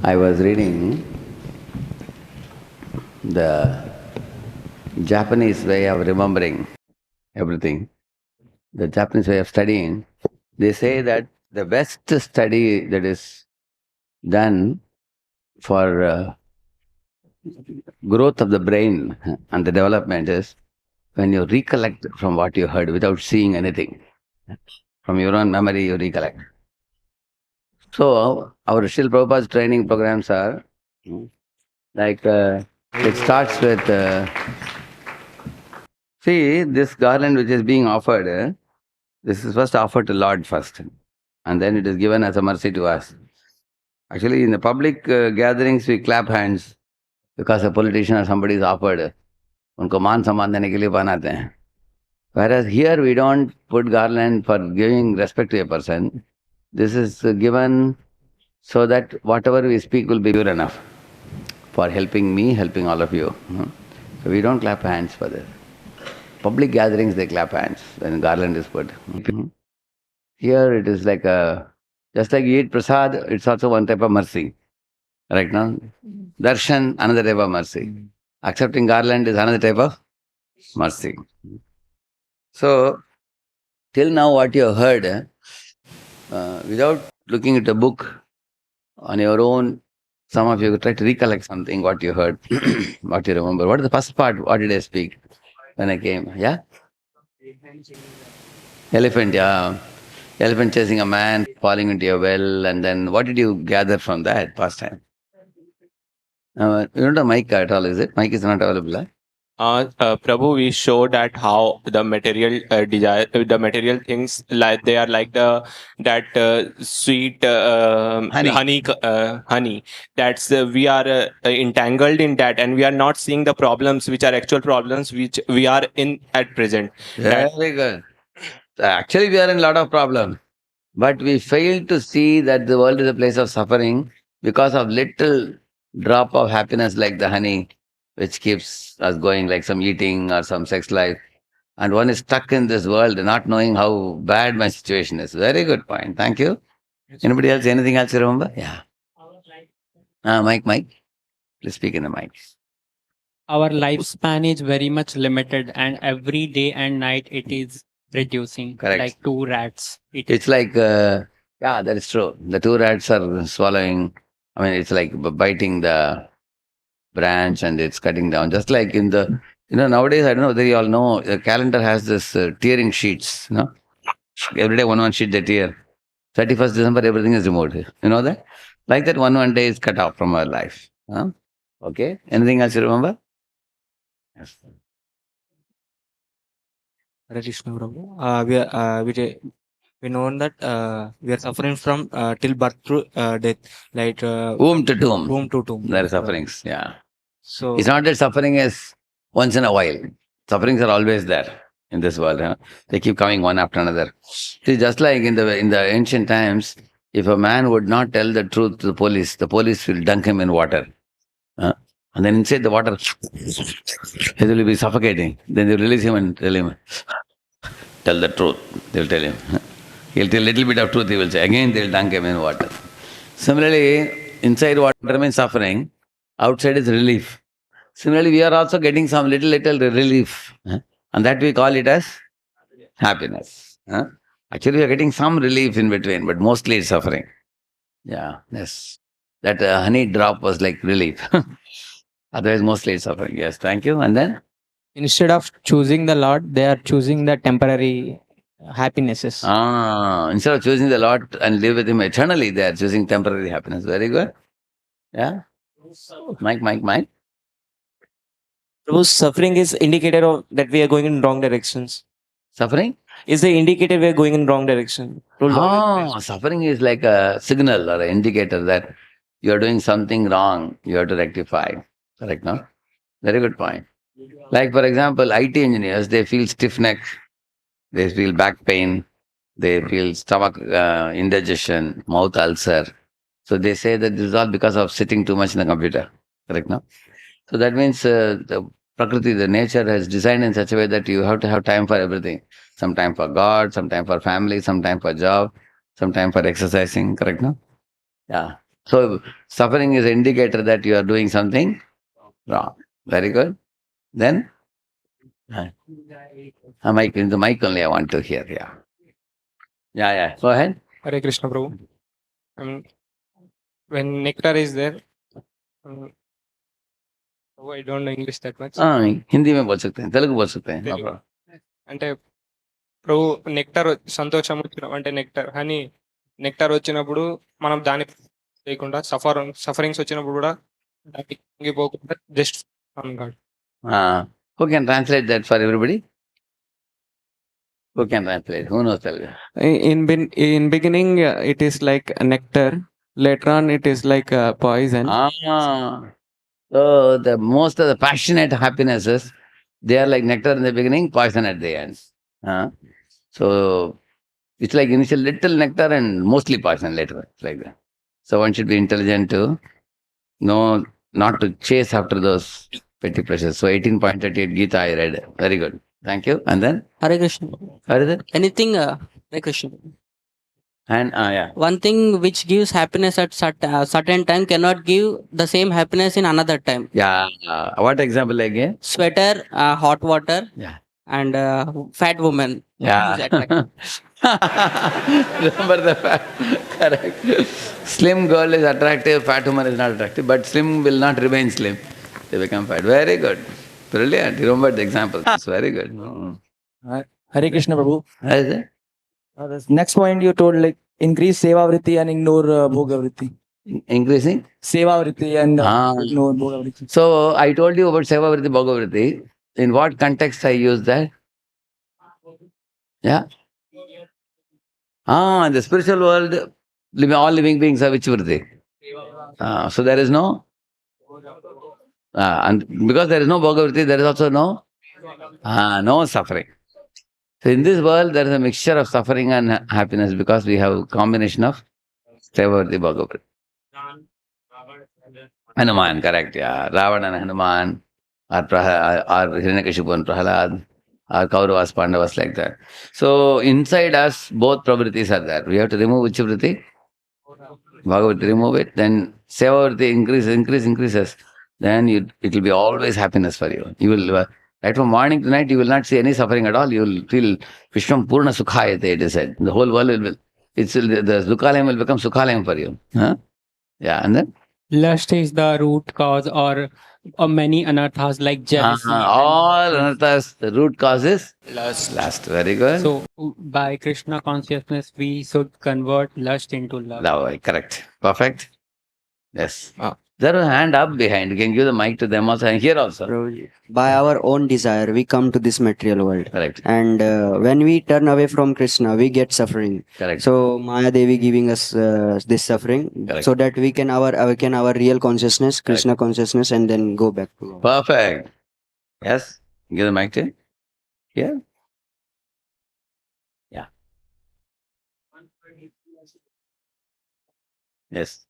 I was reading the Japanese way of remembering everything, the Japanese way of studying. They say that the best study that is done for growth of the brain and the development is when you recollect from what you heard without seeing anything. From your own memory, you recollect. So, our Srila Prabhupada's training programs are like it starts with see this garland which is being offered. This is first offered to Lord first, and then it is given as a mercy to us. Actually, in the public gatherings, we clap hands because a politician or somebody is offered. उनको मान सम्मान देने के लिए बनाते हैं. Whereas here we don't put garland for giving respect to a person. This is given so that whatever we speak will be pure enough for helping me, helping all of you. So we don't clap hands for this. Public gatherings, they clap hands when garland is put. Here it is like just like you eat prasad, it's also one type of mercy. Right now? Darshan, another type of mercy. Accepting garland is another type of mercy. So, till now what you have heard, without looking at a book on your own, some of you try to recollect something, what you heard, what you remember. What is the first part? What did I speak when I came? Yeah? Elephant, yeah. Elephant chasing a man, falling into a well, and then what did you gather from that past time? You don't have mic at all, is it? Mic is not available, huh? Prabhu, we showed that how the material desire, the material things, like they are like that sweet honey. That's we are entangled in that, and we are not seeing the problems, which are actual problems, which we are in at present. Very good. Actually, we are in a lot of problems, but we fail to see that the world is a place of suffering because of little drop of happiness like the honey, which keeps us going, like some eating or some sex life. And one is stuck in this world not knowing how bad my situation is. Very good point. Thank you. Anybody else? Anything else you remember? Yeah. Mike. Please speak in the mic. Our lifespan is very much limited, and every day and night it is reducing. Correct. Like two rats. It's like, yeah, that is true. The two rats are swallowing, it's like biting the branch and it's cutting down. Just like in the, nowadays, I don't know whether you all know, the calendar has this tearing sheets, Every day one sheet they tear. 31st December, everything is removed. You know that? Like that, one day is cut off from our life. Okay? Anything else you remember? Yes. Hare Krishna, Prabhu. We know that we are suffering from till birth to death, like Womb to tomb. womb to tomb. There are sufferings, yeah. So It's not that suffering is once in a while. Sufferings are always there in this world. They keep coming one after another. See, just like in the ancient times, if a man would not tell the truth to the police will dunk him in water. And then inside the water, he will be suffocating. Then they release him and tell him, tell the truth. They will tell him. He'll tell a little bit of truth, he will say. Again, they will dunk him in water. Similarly, inside water means suffering, outside is relief. Similarly, we are also getting some little relief. And that we call it as happiness. Actually, we are getting some relief in between, but mostly it's suffering. Yeah, yes. That honey drop was like relief. Otherwise, mostly it's suffering. Yes, thank you. And then? instead of choosing the Lord, they are choosing the temporary happinesses. Instead of choosing the Lord and live with Him eternally, they are choosing temporary happiness. Very good. Yeah? Mike. Prabhu, suffering is indicator of that we are going in wrong directions. Suffering? Is the indicator we are going in wrong direction. Suffering is like a signal or an indicator that you are doing something wrong. You have to rectify. Correct, no? Very good point. Like, for example, IT engineers, they feel stiff neck, they feel back pain, they feel stomach indigestion, mouth ulcer. So they say that this is all because of sitting too much in the computer. Correct, no? So that means the Prakriti, the nature has designed in such a way that you have to have time for everything. Some time for God, some time for family, some time for job, some time for exercising. Correct, no? Yeah. So suffering is an indicator that you are doing something wrong. Very good. Then the mic only I want to hear. Yeah. Yeah. Go ahead. Hare Krishna, Prabhu. When nectar is there, oh, I don't know English that much. Hindi में बोल सकते हैं, तेलुगु बोल सकते हैं. No Telugu. problem. అంటే ప్రభు nectar సంతోషం వచ్చిన అంటే నెక్టర్ హనీ నెక్టర్ వచ్చినప్పుడు మనం దాని చేయకుండా సఫరింగ్స్ వచ్చినప్పుడు కూడా దానికి కుంగిపోకుండా just God. Who can translate that for everybody? Who can translate? Who knows Telugu? In beginning it is like nectar, later on it is like poison. So the most of the passionate happinesses, they are like nectar in the beginning, poison at the end. So it's like initial little nectar and mostly poison later. It's like that. So one should be intelligent to know not to chase after those petty pleasures. So 18.38 Gita I read. Very good. Thank you. And then? Hare Krishna. What is it? Anything, Hare Krishna. And yeah. One thing which gives happiness at certain time cannot give the same happiness in another time. Yeah. What example again? Sweater, hot water, Yeah. and fat woman. Yeah. Is attractive. Remember the fact. Correct. Slim girl is attractive, fat woman is not attractive, but slim will not remain slim. They become fat. Very good. Brilliant. You remember the example. It's very good. Hare Krishna, Prabhu. What is it? This next point you told, like, increase seva vritti and ignore bhoga vritti. Increasing? Seva vritti and Ah. ignore bhoga vritti. So I told you about seva vritti, bhoga vritti. In what context I use that? Yeah? In the spiritual world, all living beings are which vritti? So there is no? And because there is no bhoga vritti, there is also no suffering. So in this world, there is a mixture of suffering and happiness because we have a combination of seva vritti, bhoga vritti. Hanuman, correct, yeah. Ravana and Hanuman, or Hiranyakashipu and Prahalad, or Kauravas, Pandavas, like that. So inside us, both pravrittis are there. We have to remove which vritti? Bhagavad, remove it. Then seva vritti increases. Then it will be always happiness for you. You will, right from morning to night, you will not see any suffering at all. You will feel Vishwam Purna Sukhayate, it is said. The whole world the Sukhalayam will become Sukhalayam for you. Yeah, and then? Lust is the root cause or many anarthas like jealousy. All anarthas, the root cause is lust. Very good. So by Krishna consciousness, we should convert lust into love. Love, correct. Perfect. Yes. There is a hand up behind. You can give the mic to them also and here also. By our own desire, we come to this material world. Correct. And when we turn away from Krishna, we get suffering. Correct. So Maya Devi giving us this suffering, Correct. so that we can awaken our real consciousness, Krishna consciousness, and then go back to God. Perfect. Yes. Give the mic to here. Yeah. Yes.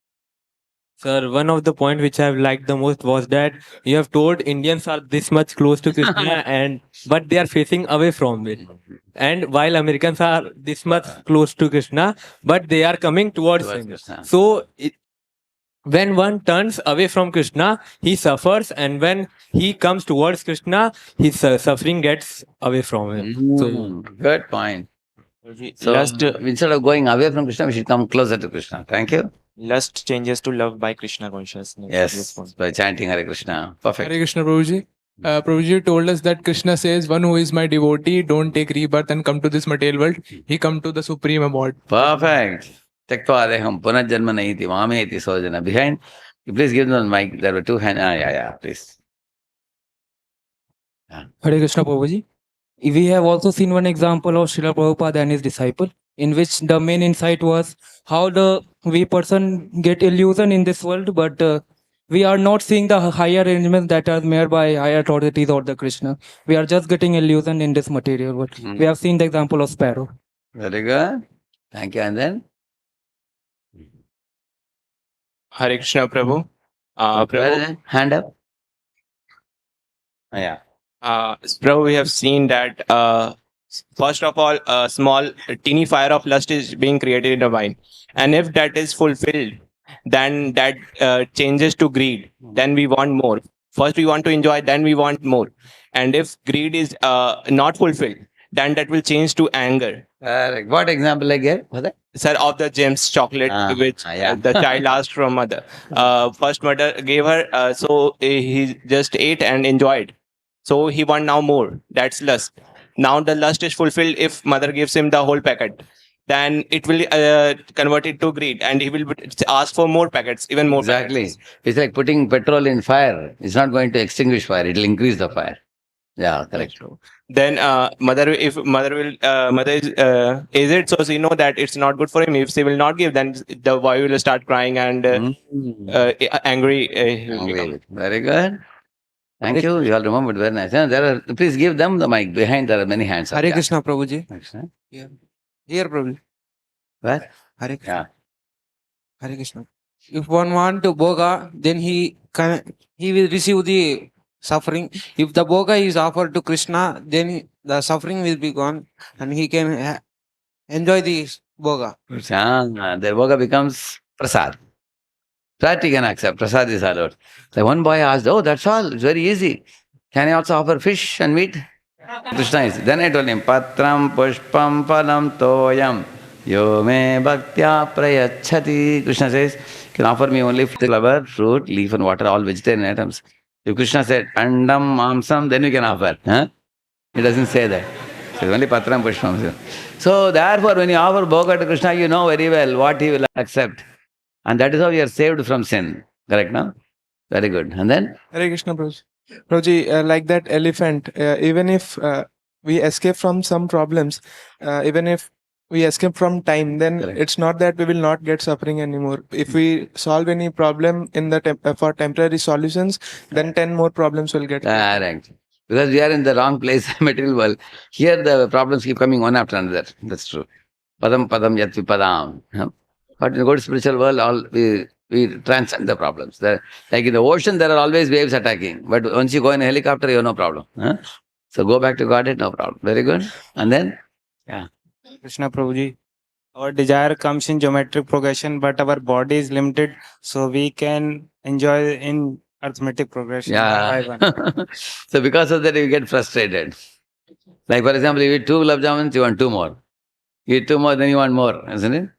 Sir, one of the point which I've liked the most was that you have told Indians are this much close to Krishna but they are facing away from it. And while Americans are this much close to Krishna, but they are coming towards him. Krishna. So when one turns away from Krishna, he suffers, and when he comes towards Krishna, his suffering gets away from him. So, good point. So instead of going away from Krishna, we should come closer to Krishna. Thank you. Lust changes to love by Krishna consciousness. Yes, by chanting Hare Krishna. Perfect. Hare Krishna, Prabhuji. Prabhuji told us that Krishna says, one who is my devotee, don't take rebirth and come to this material world. He come to the Supreme Abode. Perfect. Tektva adeham punajjanma naiti mameti sojana. Behind, please give them the mic. There were two hands. Yeah, please. Hare Krishna, Prabhuji. We have also seen one example of Srila Prabhupada and his disciple, in which the main insight was how we person get illusion in this world, but we are not seeing the higher arrangements that are made by higher authorities or the Krishna. We are just getting illusion in this material world. We have seen the example of sparrow. Very good. Thank you. And then? Hare Krishna, Prabhu. Prabhu, hand up. Yeah. Prabhu, we have seen that first of all, a small teeny fire of lust is being created in the mind. And if that is fulfilled, then that changes to greed. Then we want more. First we want to enjoy, then we want more. And if greed is not fulfilled, then that will change to anger. What example I gave? Was that? Sir, of the James chocolate which yeah. the child asked from mother. First mother gave her, so he just ate and enjoyed. So he want now more. That's lust. Now the lust is fulfilled if mother gives him the whole packet. Then it will convert it to greed, and he will ask for more packets, even more. Exactly. Packets. It's like putting petrol in fire. It's not going to extinguish fire. It will increase the fire. Yeah, correct. Then mother, if mother will mother is it, so she know that it's not good for him. If she will not give, then the boy will start crying and angry. Angry. Very good. Thank you. You all remembered very nice. Please give them the mic. Behind there are many hands. Hare Krishna, Prabhuji. Krishna. Here, Prabhuji. Where? Hare Krishna. Hare Krishna. If one want to boga, then he will receive the suffering. If the boga is offered to Krishna, then the suffering will be gone, and he can enjoy the boga. The boga becomes prasad. That he can accept. Prasad is allowed. So one boy asked, "Oh, that's all. It's very easy. Can I also offer fish and meat?" Krishna is. Then I told him, "Patram pushpam phalam toyam yo me bhaktya prayachati." Krishna says, "You can offer me only flower, fruit, leaf and water, all vegetarian items." If Krishna said, "Andam mamsam," then you can offer. Huh? He doesn't say that. He says only patram pushpam. So therefore, when you offer bhoga to Krishna, you know very well what he will accept. And that is how you are saved from sin. Correct now? Very good. And then? Hare Krishna, Prabhuji. Prabhuji, like that elephant, even if we escape from some problems, even if we escape from time, then it's not that we will not get suffering anymore. If we solve any problem in the for temporary solutions, then 10 more problems will get. Correct. Because we are in the wrong place, material world. Here the problems keep coming one after another. That's true. Padam padam yat vipadam. But in the good spiritual world, we transcend the problems. Like in the ocean, there are always waves attacking. But once you go in a helicopter, you have no problem. So go back to Godhead, no problem. Very good. And then? Yeah. Krishna Prabhuji. Our desire comes in geometric progression, but our body is limited, so we can enjoy in arithmetic progression. Yeah. So because of that, you get frustrated. Like for example, you eat 2 gulab jamuns, you want 2 more. You eat 2 more, then you want more, isn't it?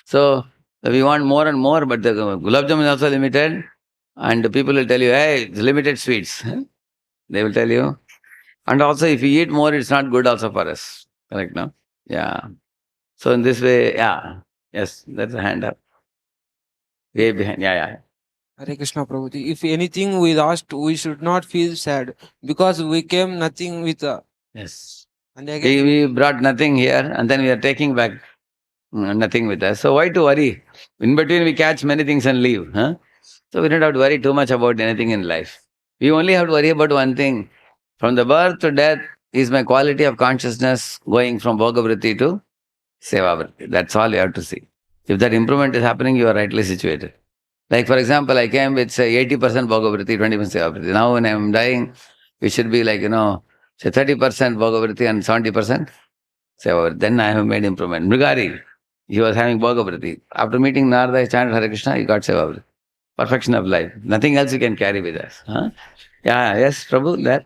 So we want more and more, but the gulab jamun is also limited. And people will tell you, hey, it's limited sweets. They will tell you. And also, if you eat more, it's not good also for us. Correct, no? Yeah. So in this way, yeah. Yes, that's a hand up. Way behind. Yeah. Hare Krishna Prabhuji. If anything we lost, we should not feel sad because we came nothing with. Yes. And again, We brought nothing here, and then we are taking back nothing with us. So why to worry? In between, we catch many things and leave. So we don't have to worry too much about anything in life. We only have to worry about one thing. From the birth to death is my quality of consciousness going from Bhogavritti to Sevavritti. That's all you have to see. If that improvement is happening, you are rightly situated. Like for example, I came with say 80% Bhogavritti, 20% Sevavritti. Now when I am dying, we should be like, say 30% Bhogavritti and 70% Sevavritti. Then I have made improvement. Mrigari, he was having Bhogavritti. After meeting Narada, he chanted Hare Krishna, he got Sevavritti. Perfection of life. Nothing else you can carry with us. Yeah, yes, Prabhu, that.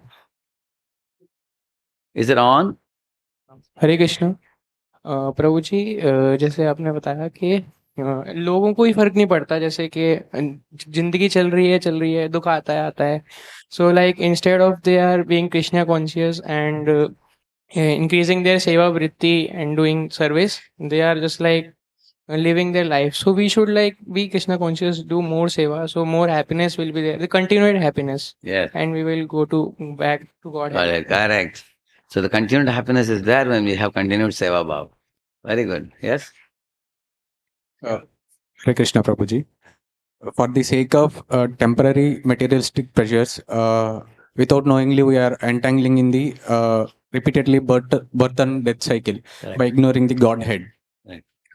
Is it on? हरे कृष्ण। प्रभु जी, जैसे आपने बताया कि लोगों को ही फर्क नहीं पड़ता, जैसे कि जिंदगी चल रही है, दुख आता है। So like instead of they are being Krishna conscious and increasing their seva vritti and doing service, they are just like living their life. So we should like be Krishna conscious, do more seva, so more happiness will be there, the continued happiness. Yes. And we will go to back to God. Correct. So the continued happiness is there when we have continued seva bhav. Very good. Yes. Hare Krishna Prabhuji. For the sake of temporary materialistic pleasures, without knowingly we are entangling in the repeatedly birth and death cycle by ignoring the Godhead.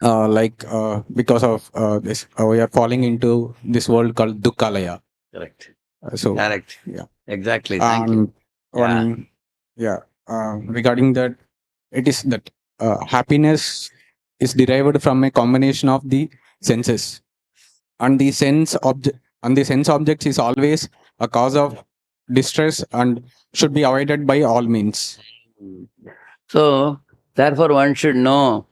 Because of this, we are falling into this world called Dukkhalaya. Correct. Correct. Yeah. Exactly. Thank you. Regarding that, it is that happiness is derived from a combination of the senses. and the sense objects is always a cause of distress and should be avoided by all means. So, therefore, one should know.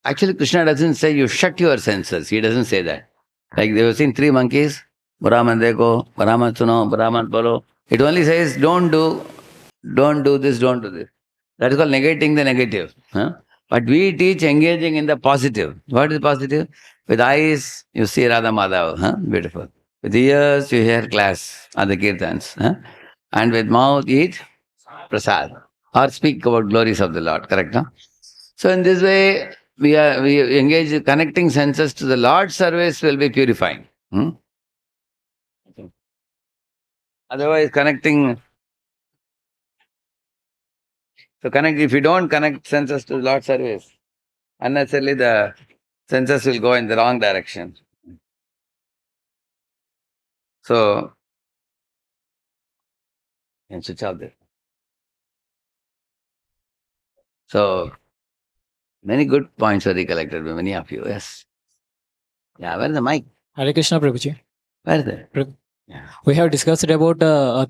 Actually, Krishna doesn't say you shut your senses. He doesn't say that. Like they have seen three monkeys, Brahman deko, Brahman suno, Brahman polo. It only says don't do this, don't do this. That is called negating the negative. Huh? But we teach engaging in the positive. What is positive? With eyes, you see Radha Madhava. Huh? Beautiful. With ears, you hear class or the kirtans. Huh? And with mouth, eat prasad. Or speak about glories of the Lord. Correct? No? So in this way, we engage connecting senses to the Lord's service will be purifying. Otherwise, if you don't connect senses to the Lord's service, unnecessarily the senses will go in the wrong direction. So, you can switch off this. So, many good points were recollected by many of you. Yes. Yeah, where is the mic? Hare Krishna Prabhuji. Where is it? We have discussed about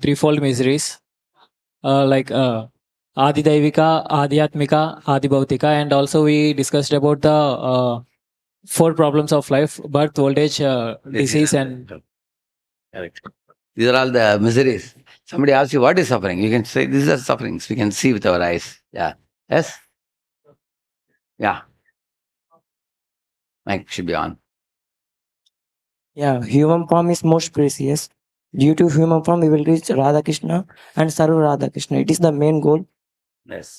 threefold miseries, like Adi Daivika, Adi Atmika, Adi Bhautika, and also we discussed about the four problems of life: birth, old age, disease, and Correct. These are all the miseries. Somebody asks you, what is suffering? You can say, these are sufferings. We can see with our eyes. Yeah. Yes? Yeah. Mic should be on. Yeah, human form is most precious. Due to human form, we will reach Radha Krishna and serve Radha Krishna. It is the main goal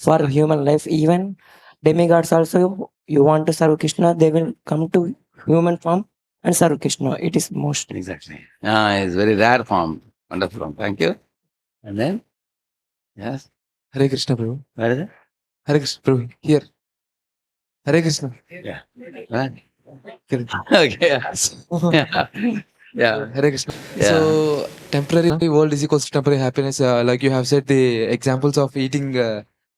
for human life. Even demigods also, you want to serve Krishna, they will come to human form and serve Krishna. It is most. Exactly. It's very rare form. Wonderful form. Thank you. And then? Yes? Hare Krishna, Prabhu. Where is it? Hare Krishna, Prabhu. Here. Hare Krishna. Yeah. Where? Okay. Yeah. Yeah. Hare Krishna. Yeah. So, temporary world is equals to temporary happiness. Like you have said, the examples of eating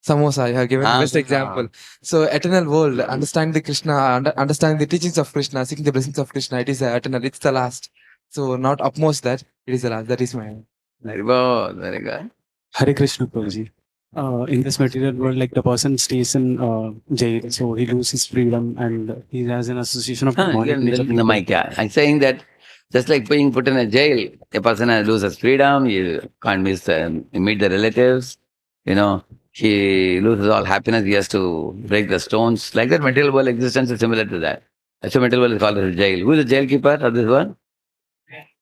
samosa, you have given the best example. So, eternal world, understand the Krishna, understand the teachings of Krishna, seeking the blessings of Krishna. It is eternal. It's the last. So, not upmost that. It is the last. That is my. Very good. Very good. Hare Krishna, Prabhuji. In this material world, like the person stays in jail, so he loses his freedom and he has an association of demonic nature. In the mic, yeah. I'm saying that just like being put in a jail, a person loses freedom, he can't meet the relatives, he loses all happiness, he has to break the stones. Like that, material world existence is similar to that. That's why material world is called as a jail. Who is the jailkeeper of this world?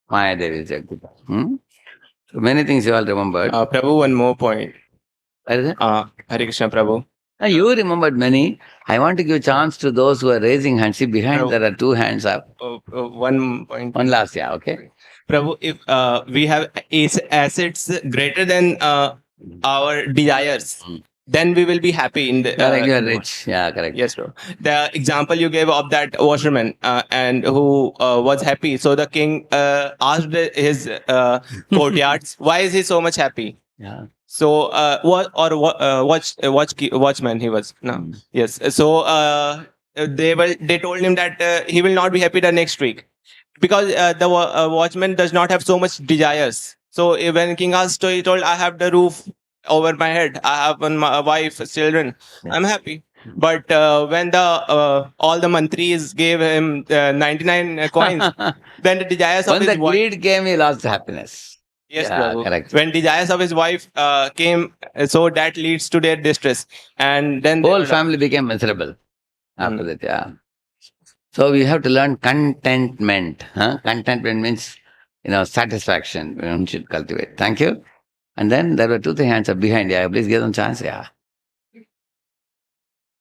Maya Devi is jailkeeper. So many things you all remembered. Prabhu, one more point. What is it? Hare Krishna, Prabhu. You remembered many. I want to give chance to those who are raising hands. See, behind there are two hands up. One point. One last, yeah, okay. Prabhu, if we have assets greater than our desires, then we will be happy in the. Correct, you are rich. Yeah, correct. Yes, bro. The example you gave of that washerman and who was happy. So the king asked his courtyards, why is he so much happy? Yeah. So watchman he was. No. Yes. So they told him that he will not be happy the next week because the watchman does not have so much desires. So when king asked, he told, I have the roof over my head, I have one wife, children, I'm happy. But when the all the mantris gave him 99 coins, then the desires of his wife. When the greed came, he lost happiness. Yes, yeah, correct. When desires of his wife came, so that leads to their distress, and then whole family became miserable after that. Yeah. So we have to learn contentment. Contentment means satisfaction. We should cultivate. Thank you. And then there were 2-3 hands up behind. Yeah, please give them chance. Yeah.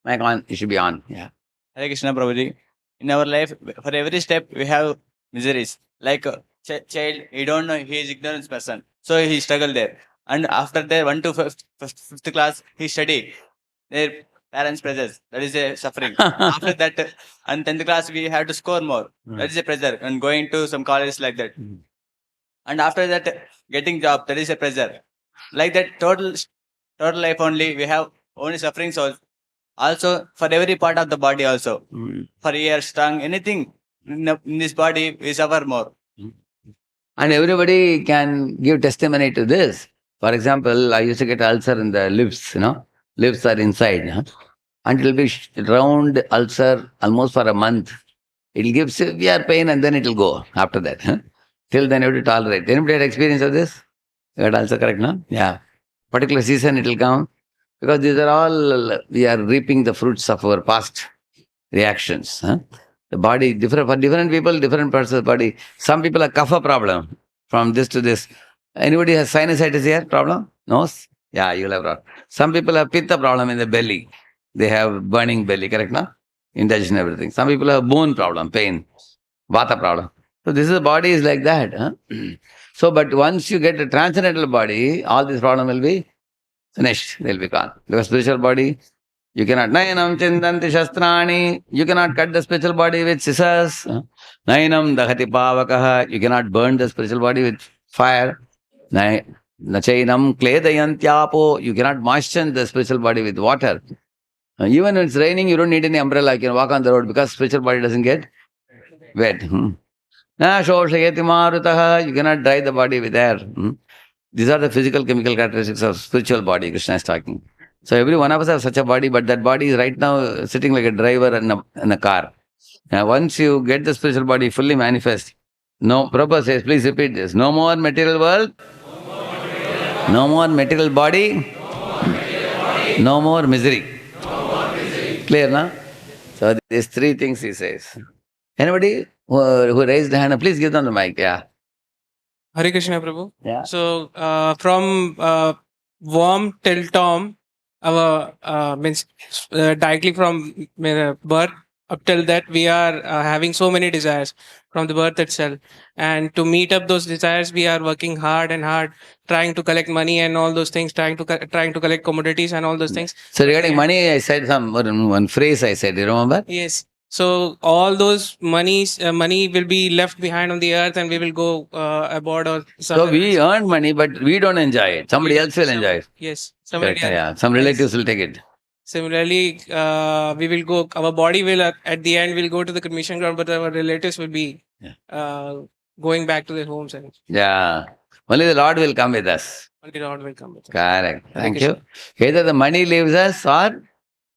Mic on. It should be on. Yeah. Hare Krishna, Prabhuji. In our life, for every step we have miseries. Like child, he don't know, he is ignorant person, so he struggle there. And after that, 1 to 5th class, he study. Their parents' pressures, that is a suffering. After that, and 10th class, we have to score more. That is a pressure. And going to some colleges like that. And after that, getting job, that is a pressure. Like that, total life only, we have only sufferings also for every part of the body also. For ears, tongue, anything. in this body, we suffer more. And everybody can give testimony to this. For example, I used to get ulcer in the lips, lips are inside. And it will be round ulcer almost for a month. It will give severe pain and then it will go after that. Till then you have to tolerate. Anybody had experience of this? You got ulcer, correct, no? Yeah. Particular season it will come. Because these are all, we are reaping the fruits of our past reactions. The body, different for different people, different parts of the body. Some people have kapha problem from this to this. Anybody has sinusitis here? Problem? Nose? Yeah, you'll have problem. Some people have pitta problem in the belly. They have burning belly, correct, no? Indigestion, everything. Some people have bone problem, pain, vata problem. So this is the body is like that. So, but once you get a transcendental body, all this problem will be finished. They'll be gone. Because spiritual body, you cannot, Nayanam chindanti shastrani, you cannot cut the spiritual body with scissors. Nayanam dahati pavakaha, you cannot burn the spiritual body with fire. Nachainam kledayantyapo, you cannot moisten the spiritual body with water. Even when it's raining, you don't need any umbrella, you can walk on the road because spiritual body doesn't get wet. Na shoshayati marutaha, you cannot dry the body with air. These are the physical chemical characteristics of spiritual body, Krishna is talking. So every one of us has such a body, but that body is right now sitting like a driver in a car. Now, once you get the spiritual body fully manifest, no, Prabhupada says, please repeat this, no more material world, no more material body, no more misery. Clear, na? So these three things he says. Anybody who raised the hand, please give them the mic, yeah. Hare Krishna, Prabhu. Yeah. So from worm till Tom, our means directly from birth up till that we are having so many desires from the birth itself, and to meet up those desires we are working hard and hard, trying to collect money and all those things, trying to collect commodities and all those things. So regarding money, I said one phrase I said, you remember? Yes. So all those money will be left behind on the earth and we will go aboard or So we earn money, but we don't enjoy it. Somebody else will enjoy it. Yes. Somebody Correct, yeah. Some relatives will take it. Similarly, we will go, our body will at the end will go to the cremation ground, but our relatives will be going back to their homes. And Yeah. Only the Lord will come with us. only the Lord will come with us. Correct. Thank you. Either the money leaves us or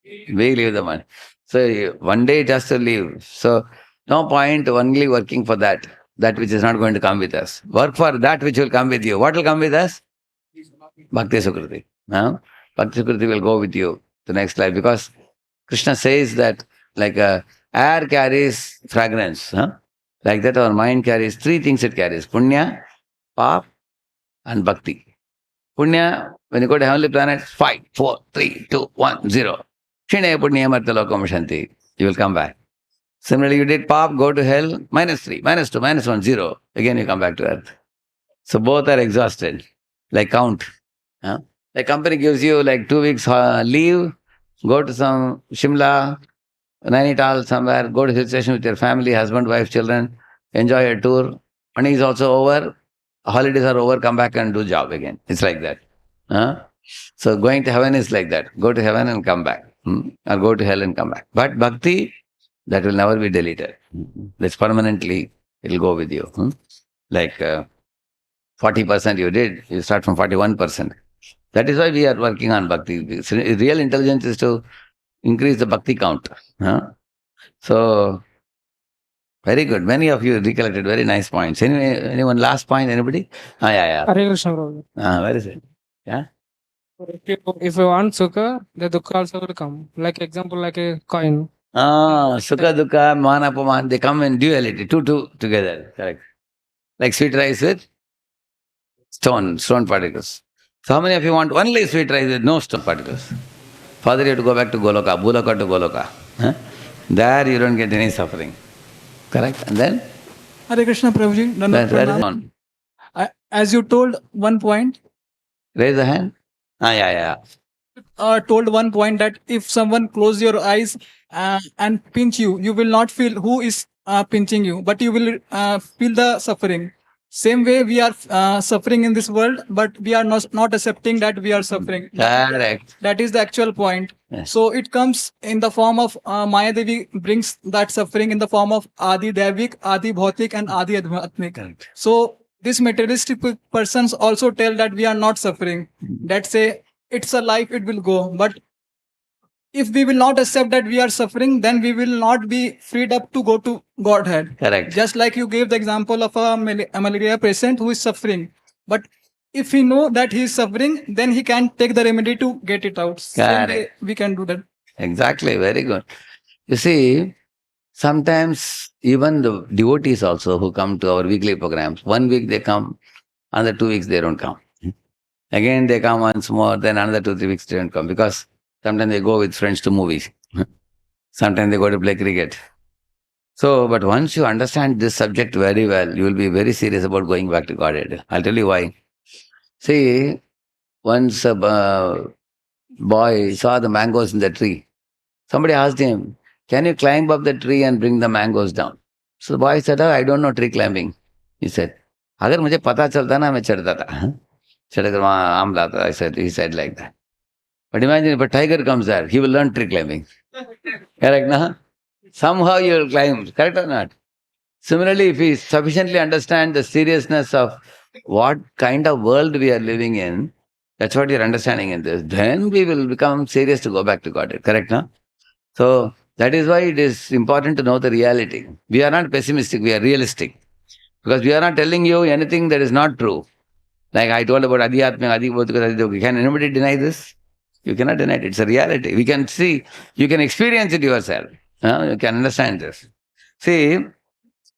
we leave the money. So one day it has to leave. So no point only working for that which is not going to come with us. Work for that which will come with you. What will come with us? Bhakti Sukruti. Bhakti Sukruti will go with you to next life, because Krishna says that like air carries fragrance. Like that our mind carries three things it carries. Punya, Pap and Bhakti. Punya, when you go to heavenly planets, 5, 4, 3, 2, 1, 0. Shine punya martha lokam shanti. You will come back. Similarly, you did pop, go to hell, -3, -2, -1, 0. Again you come back to earth. So both are exhausted. Like count. The company gives you like 2 weeks leave, go to some Shimla, Nainital, somewhere, go to hill station with your family, husband, wife, children, enjoy a tour. Money is also over, holidays are over, come back and do job again. It's like that. So going to heaven is like that. Go to heaven and come back. Or go to hell and come back. But bhakti, that will never be deleted. That's permanently, it will go with you. Like 40% you did, you start from 41%. That is why we are working on bhakti. Real intelligence is to increase the bhakti count. So, very good. Many of you recollected very nice points. Anyone last point? Anybody? Yeah. Hare Krishna, Prabhu. Where is it? Yeah? If you want sukha, the dukkha also will come. Like example, like a coin. Sukha, dukkha, mana, apaman, they come in duality, two together. Correct. Like sweet rice with stone particles. So how many of you want only sweet rice with no stone particles? Further you have to go back to Goloka, Bhuloka to Goloka. There you don't get any suffering. Correct? And then? Hare Krishna, Prabhuji. Where is on? As you told one point. Raise the hand. Yeah. Told one point that if someone close your eyes and pinch you, you will not feel who is pinching you, but you will feel the suffering. Same way we are suffering in this world, but we are not accepting that we are suffering. Correct. That is the actual point. Yes. So it comes in the form of Maya Devi brings that suffering in the form of Adi Devik, Adi Bhautik, and Adi Adhyatmik. So these materialistic persons also tell that we are not suffering. That say it's a life, it will go. But if we will not accept that we are suffering, then we will not be freed up to go to Godhead. Correct. Just like you gave the example of a malaria patient who is suffering. But if he know that he is suffering, then he can take the remedy to get it out. Same way Correct. we can do that. Exactly, very good. You see, sometimes even the devotees also who come to our weekly programs, 1 week they come, another 2 weeks they don't come. Again they come once more, then another 2-3 weeks they don't come, because sometimes they go with friends to movies. Sometimes they go to play cricket. So, but once you understand this subject very well, you will be very serious about going back to Godhead. I'll tell you why. See, once a boy saw the mangoes in the tree. Somebody asked him, can you climb up the tree and bring the mangoes down? So the boy said, oh, I don't know tree climbing. He said, अगर मुझे पता चलता ना मैं चढ़ता था, चढ़कर वहाँ आम लाता. He said like that. But imagine if a tiger comes there, he will learn tree climbing. Correct, na? Somehow you will climb. Correct or not? Similarly, if we sufficiently understand the seriousness of what kind of world we are living in, that's what you're understanding in this, then we will become serious to go back to God. Correct, no? So that is why it is important to know the reality. We are not pessimistic, we are realistic. Because we are not telling you anything that is not true. Like I told about Adhyatmika, Adhibodhika, can anybody deny this? You cannot deny it. It's a reality. We can see, you can experience it yourself. You can understand this. See,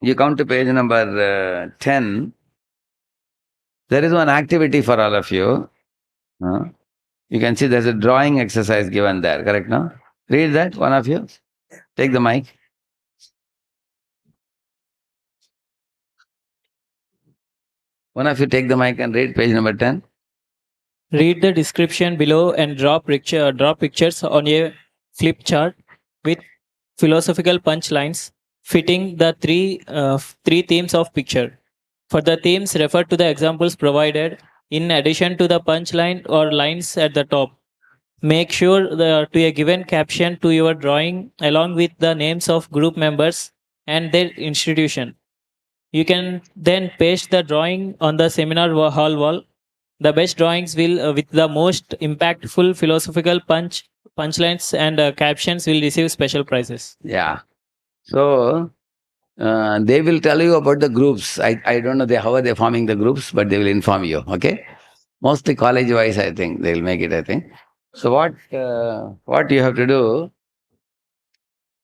you come to page number 10. There is one activity for all of you. You can see there's a drawing exercise given there. Correct, no? Read that, one of you. Take the mic. One of you take the mic and read page number 10. Read the description below and draw pictures on a flip chart with philosophical punchlines fitting the three themes of picture. For the themes, refer to the examples provided in addition to the punchline or lines at the top. Make sure to a given caption to your drawing along with the names of group members and their institution. You can then paste the drawing on the seminar hall wall. The best drawings will, with the most impactful philosophical punchlines and captions, will receive special prizes. Yeah. So, they will tell you about the groups. I don't know how are they forming the groups, but they will inform you, okay? Mostly college-wise, I think. They will make it, I think. So what you have to do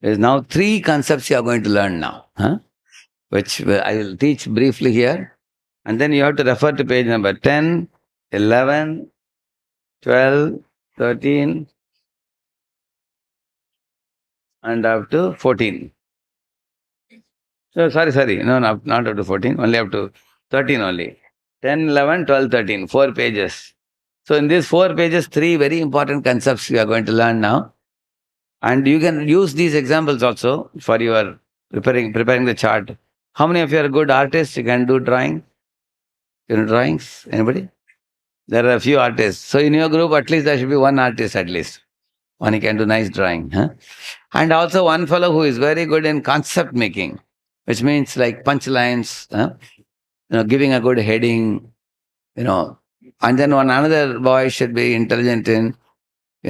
is now 3 concepts you are going to learn now, which I will teach briefly here. And then you have to refer to page number 10, 11, 12, 13, and up to 14. So, sorry, no, not up to 14, only up to 13 only. 10, 11, 12, 13, 4 pages. So, in these 4 pages, 3 very important concepts you are going to learn now. And you can use these examples also for your preparing the chart. How many of you are good artists? You can do drawing? You know drawings? Anybody? There are a few artists. So, in your group, at least there should be one artist at least. One who can do nice drawing. And also one fellow who is very good in concept making, which means like punchlines, giving a good heading, and then another boy should be intelligent in,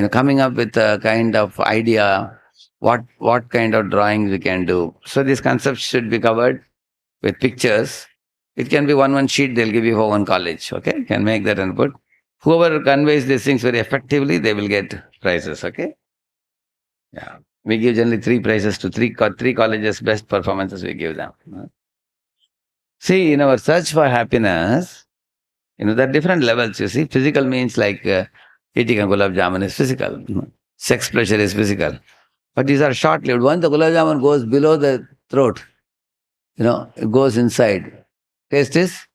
coming up with a kind of idea, what kind of drawings we can do. So these concepts should be covered with pictures. It can be one sheet they'll give you for one college, okay? You can make that and put. Whoever conveys these things very effectively, they will get prizes, okay? Yeah. We give generally 3 prizes to 3 colleges, best performances we give them. See, in our search for happiness, there are different levels, you see. Physical means like eating a gulab jamun is physical. Sex pleasure is physical. But these are short-lived. Once the gulab jamun goes below the throat, it goes inside. Taste is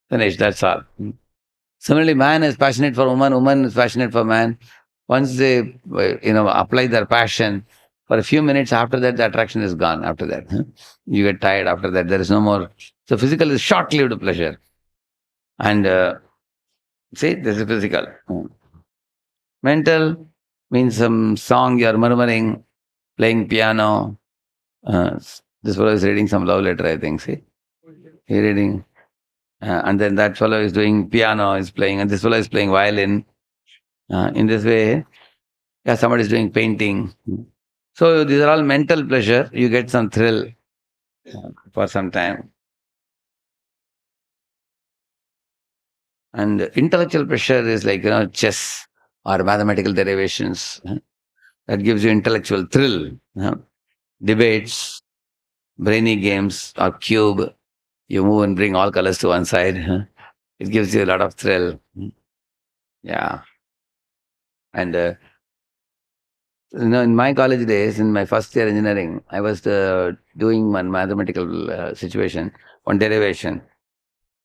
finished, that's all. Similarly, man is passionate for woman, woman is passionate for man. Once they, apply their passion, For a few minutes after that, the attraction is gone after that. You get tired after that. There is no more. So physical is short-lived pleasure. And see, this is physical. Mental means some song you are murmuring, playing piano. This fellow is reading some love letter, I think. See? He reading. And then that fellow is doing piano, is playing, and this fellow is playing violin. In this way, yeah, somebody is doing painting. So these are all mental pleasure. You get some thrill for some time. And intellectual pleasure is like, chess or mathematical derivations. That gives you intellectual thrill. Debates, brainy games or cube. You move and bring all colors to one side. It gives you a lot of thrill. Yeah. And in my college days, in my first year engineering, I was doing one mathematical situation, one derivation.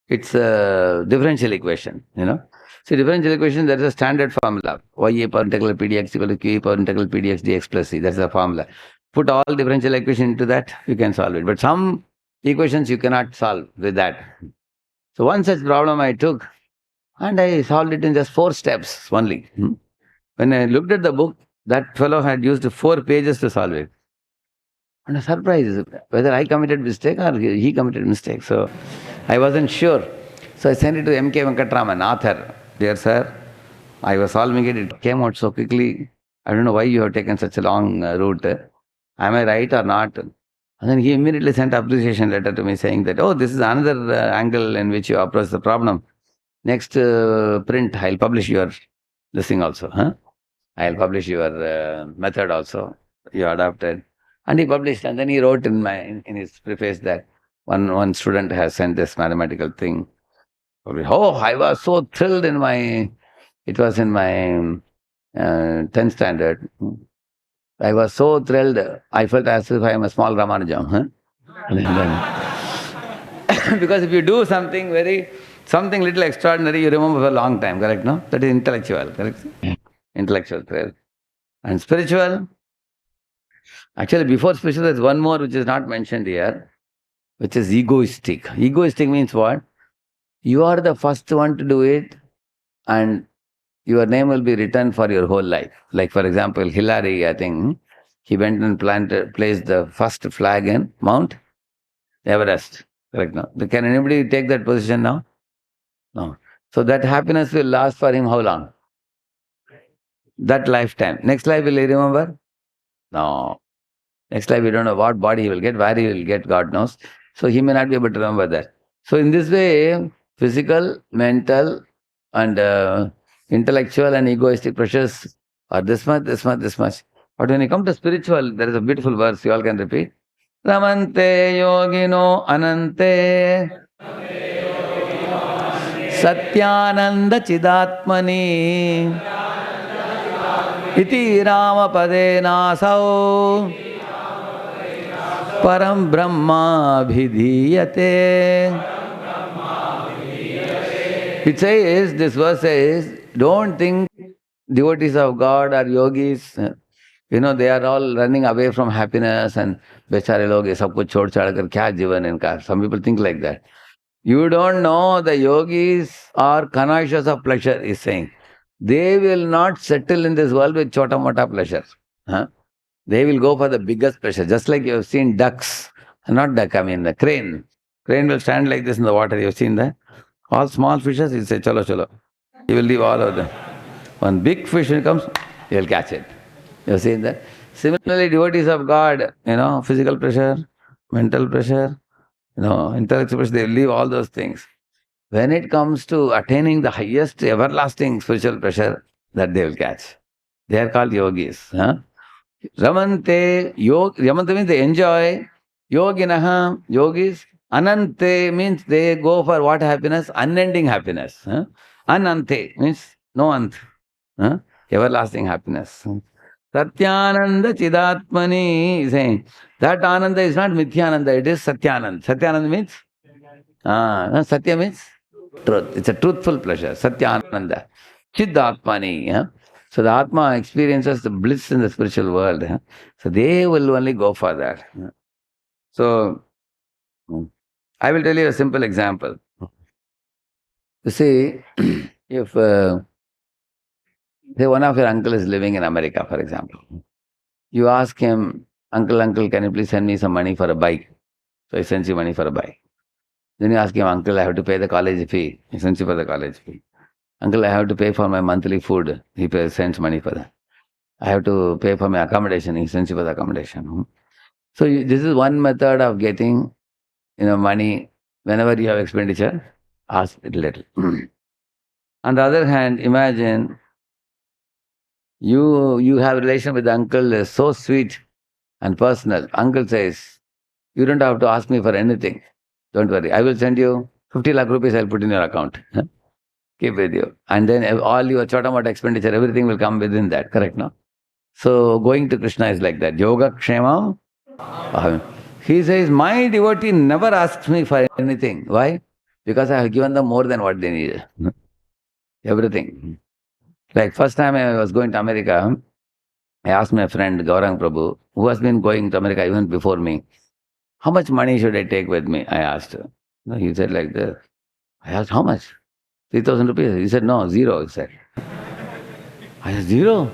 It's a differential equation, See, differential equation, there is a standard formula. Y power integral pdx equal to q power integral pdx dx plus c. That's the formula. Put all differential equation into that, you can solve it. But some equations you cannot solve with that. So one such problem I took, and I solved it in just 4 steps only. When I looked at the book, that fellow had used 4 pages to solve it. And I was surprised whether I committed mistake or he committed mistake. So I wasn't sure. So I sent it to M.K. Venkatraman, author. Dear sir, I was solving it. It came out so quickly. I don't know why you have taken such a long route. Am I right or not? And then he immediately sent an appreciation letter to me saying that, oh, this is another angle in which you approach the problem. Next print, I'll publish your this thing also. I'll publish your method also. You adopted. And he published, and then he wrote in his preface that one student has sent this mathematical thing. Oh, I was so thrilled it was in my 10th standard. I was so thrilled, I felt as if I am a small Ramanujam. Because if you do something little extraordinary, you remember for a long time, correct, no? That is intellectual, correct? Intellectual thrill. And spiritual, actually before spiritual, there's one more which is not mentioned here, which is egoistic. Egoistic means what? You are the first one to do it, and your name will be written for your whole life. Like for example, Hillary, I think, he went and placed the first flag in Mount Everest. Correct now? Can anybody take that position now? No. So that happiness will last for him how long? That lifetime. Next life will he remember? No. Next life we don't know what body he will get, where he will get, God knows. So he may not be able to remember that. So in this way, physical, mental, and intellectual and egoistic pressures are this much, this much, this much. But when you come to spiritual, there is a beautiful verse you all can repeat. Ramante yogino anante satyananda chidatmani iti ramapade nasau param brahma bhidiyate. It says, this verse says, don't think devotees of God or yogis, they are all running away from happiness and bechare log ye sab kuch chhod chhad kar kya jivan inka. Some people think like that. You don't know, the yogis are connoisseurs of pleasure, is saying. They will not settle in this world with chota mota pleasure. They will go for the biggest pleasure. Just like you have seen ducks, not duck, the crane. Crane will stand like this in the water. You have seen that? All small fishes, he'll say, chalo, chalo. He will leave all of them. One big fish when it comes, he will catch it. You have seen that? Similarly, devotees of God, physical pressure, mental pressure, intellectual pressure, they will leave all those things. When it comes to attaining the highest everlasting spiritual pressure, that they will catch. They are called yogis. Ramante, Ramante means they enjoy. Yoginaha, yogis. Anante means they go for what happiness? Unending happiness. Anante means no ant. Everlasting happiness. Satyananda chidatmani is saying that Ananda is not Mithyananda, it is Satyananda. Satyananda means? Satya means truth. It's a truthful pleasure. Satyananda. Chidatmani. So the Atma experiences the bliss in the spiritual world. So they will only go for that. So I will tell you a simple example. You see, if say one of your uncle is living in America, for example, you ask him, uncle, can you please send me some money for a bike? So he sends you money for a bike. Then you ask him, uncle, I have to pay the college fee. He sends you for the college fee. Uncle, I have to pay for my monthly food. He sends money for that. I have to pay for my accommodation. He sends you for the accommodation. So this is one method of getting, money. Whenever you have expenditure, ask it little. On the other hand, imagine you have relation with the uncle is so sweet and personal. Uncle says, you don't have to ask me for anything. Don't worry. I will send you 50 lakh rupees. I'll put in your account. Keep with you. And then all your chota-mota expenditure, everything will come within that. Correct, no? So going to Krishna is like that. Yoga Kshemam. He says, my devotee never asks me for anything. Why? Because I have given them more than what they need. Everything. Like first time I was going to America, I asked my friend Gaurang Prabhu, who has been going to America even before me, how much money should I take with me? I asked. No, he said like this. I asked, how much? 3,000 rupees. He said, no, zero, he said. I said, zero?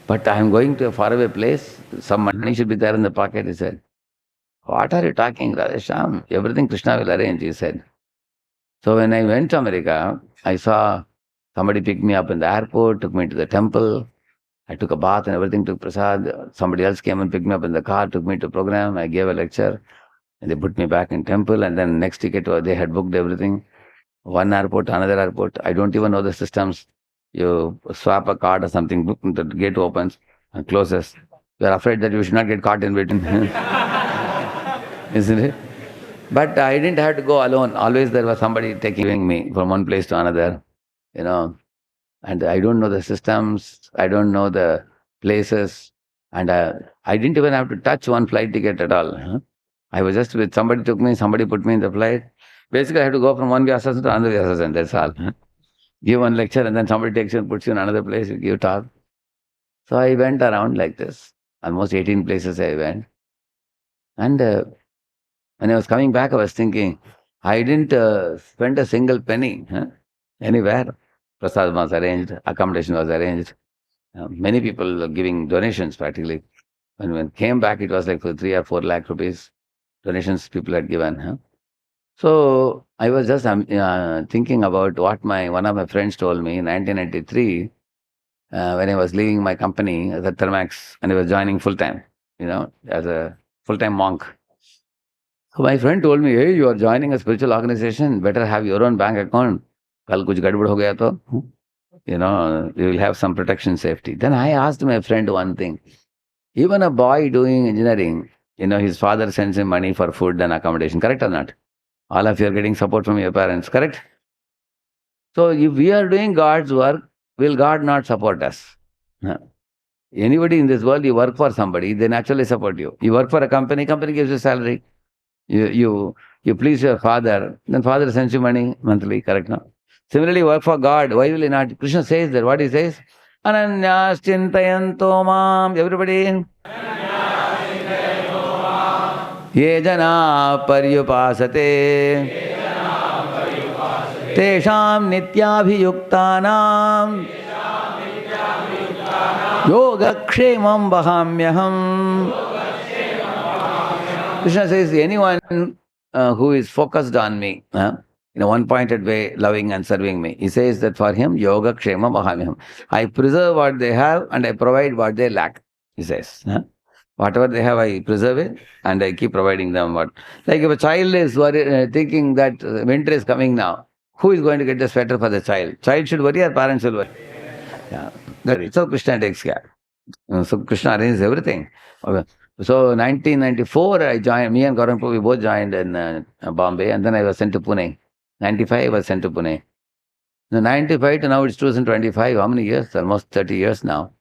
But I am going to a faraway place. Some money should be there in the pocket, he said. What are you talking, Radheshyam? Everything Krishna will arrange, he said. So when I went to America, I saw somebody picked me up in the airport, took me to the temple. I took a bath and everything, took prasad. Somebody else came and picked me up in the car, took me to program. I gave a lecture. And they put me back in temple. And then next ticket, they had booked everything. One airport, another airport. I don't even know the systems. You swap a card or something, the gate opens and closes. You are afraid that you should not get caught in between. Isn't it? But I didn't have to go alone. Always there was somebody taking me from one place to another, And I don't know the systems. I don't know the places. And I didn't even have to touch one flight ticket at all. I was just with somebody took me, somebody put me in the flight. Basically, I had to go from one Vyasasana to another Vyasasana, that's all. Give one lecture and then somebody takes you and puts you in another place, you give talk. So I went around like this. Almost 18 places I went. And when I was coming back, I was thinking, I didn't spend a single penny anywhere. Prasad was arranged, accommodation was arranged. Many people were giving donations practically. When I came back, it was like for 3 or 4 lakh rupees donations people had given. So I was just thinking about what one of my friends told me in 1993 when I was leaving my company as a Thermax and I was joining full-time, as a full-time monk. So my friend told me, hey, you are joining a spiritual organization, better have your own bank account. Kal kuch gadbad ho gaya to, you will have some protection safety. Then I asked my friend one thing. Even a boy doing engineering, his father sends him money for food and accommodation, correct or not? All of you are getting support from your parents, correct? So if we are doing God's work, will God not support us? Anybody in this world, you work for somebody, they naturally support you. You work for a company, company gives you salary. You please your father, then father sends you money monthly, correct now? Similarly, work for God, why will he not? Krishna says that, what he says? Ananyas chintayanto mam, everybody. Ye jana paryupasate tesham nityabhiyuktanam yoga kshemam vahamyaham. Krishna says, anyone who is focused on me, in a one-pointed way, loving and serving me, he says that for him, yoga kshemam vahamyaham. I preserve what they have and I provide what they lack, he says. Whatever they have, I preserve it and I keep providing them what. Like if a child is thinking that winter is coming now, who is going to get the sweater for the child? Child should worry or parents will worry? Yeah. So Krishna takes care. So Krishna arranges everything. Okay. So 1994, I joined, me and Gaurang Prabhu, we both joined in Bombay, and then I was sent to Pune. 95, I was sent to Pune. Now 95 to now it's 2025. How many years? Almost 30 years now.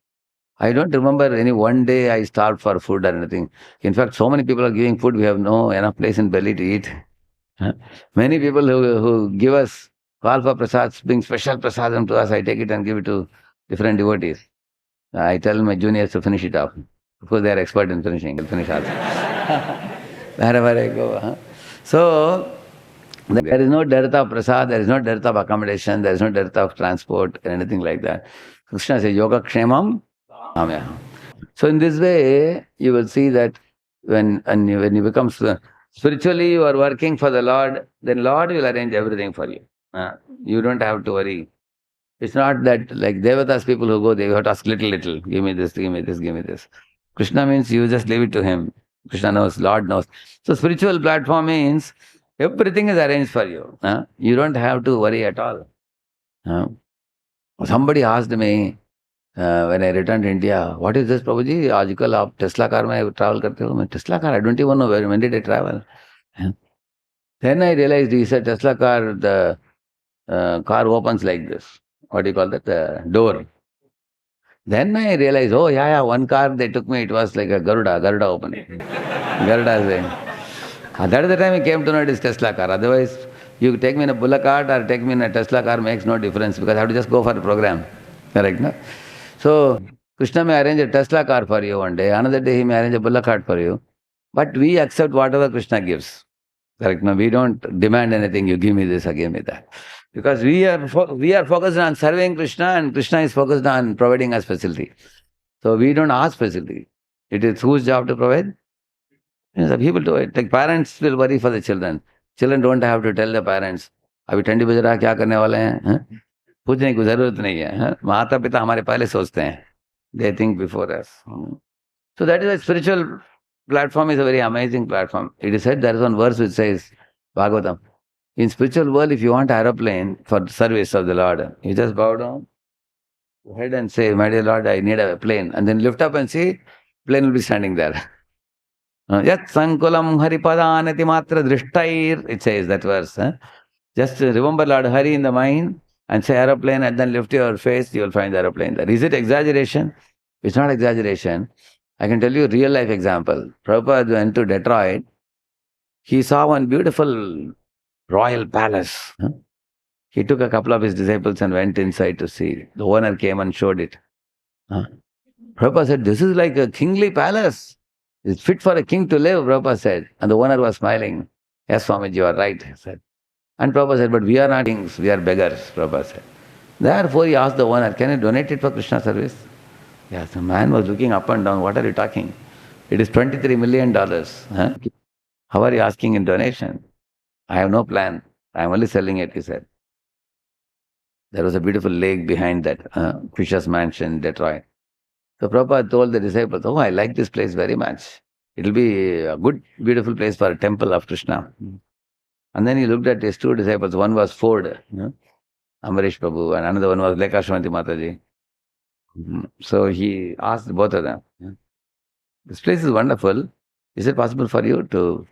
I don't remember any one day I starved for food or anything. In fact, so many people are giving food, we have no enough place in belly to eat. Many people who give us call for prasads, bring special prasadam to us, I take it and give it to different devotees. I tell my juniors to finish it off. Of course, they are expert in finishing. They'll finish also. Wherever I go. So, there is no dearth of prasad, there is no dearth of accommodation, there is no dearth of transport, or anything like that. Krishna says, Yoga Kshemam Amyaham. So, in this way, you will see that when you become spiritually, you are working for the Lord, then Lord will arrange everything for you. You don't have to worry. It's not that like Devatas people who go, they have to ask little, give me this, give me this, give me this. Krishna means you just leave it to him. Krishna knows, Lord knows. So spiritual platform means everything is arranged for you. You don't have to worry at all. Somebody asked me when I returned to India, what is this Prabhuji? Aajkal aap Tesla car mein travel karte ho? Tesla car, I don't even know when did I travel. Then I realized he said Tesla car, the car opens like this. What do you call that? The door. Then I realized, oh yeah, one car they took me, it was like a Garuda opening. Garuda saying. That is the time I came to know it is Tesla car. Otherwise, you take me in a bullock cart or take me in a Tesla car makes no difference because I have to just go for a program. Correct, no? So, Krishna may arrange a Tesla car for you one day, another day he may arrange a bullock cart for you. But we accept whatever Krishna gives. Correct, no? We don't demand anything, you give me this or give me that. Because we are focused on serving Krishna and Krishna is focused on providing us facility. So we don't ask facility. It is whose job to provide? The people do it. Like parents will worry for the children. Children don't have to tell the parents, अभी ठंडी बज रहा है क्या करने वाले हैं? पूछने की जरूरत नहीं है. माता पिता हमारे पहले सोचते हैं. They think before us. So that is why spiritual platform is a very amazing platform. It is said, there is one verse which says, Bhagavatam, in spiritual world, if you want aeroplane for service of the Lord, you just bow down, head and say, my dear Lord, I need a plane. And then lift up and see, plane will be standing there. Yat sankulam haripadanati matra drishtair, it says that verse. Just remember Lord Hari in the mind and say aeroplane and then lift your face, you will find the aeroplane there. Is it exaggeration? It's not exaggeration. I can tell you a real life example. Prabhupada went to Detroit. He saw one beautiful royal palace. He took a couple of his disciples and went inside to see. The owner came and showed it. Prabhupada said, this is like a kingly palace. It's fit for a king to live, Prabhupada said. And the owner was smiling. Yes, Swamiji, you are right, he said. And Prabhupada said, but we are not kings, we are beggars, Prabhupada said. Therefore, he asked the owner, can you donate it for Krishna service? Yes, the man was looking up and down. What are you talking? It is $23 million. How are you asking in donation? I have no plan. I am only selling it, he said. There was a beautiful lake behind that, Fisher's Mansion, Detroit. So Prabhupada told the disciples, oh, I like this place very much. It will be a good, beautiful place for a temple of Krishna. And then he looked at his two disciples. One was Ford, Ambarish Prabhu, and another one was Lekha Shrimanti Mataji. So he asked both of them, this place is wonderful. Is it possible for you to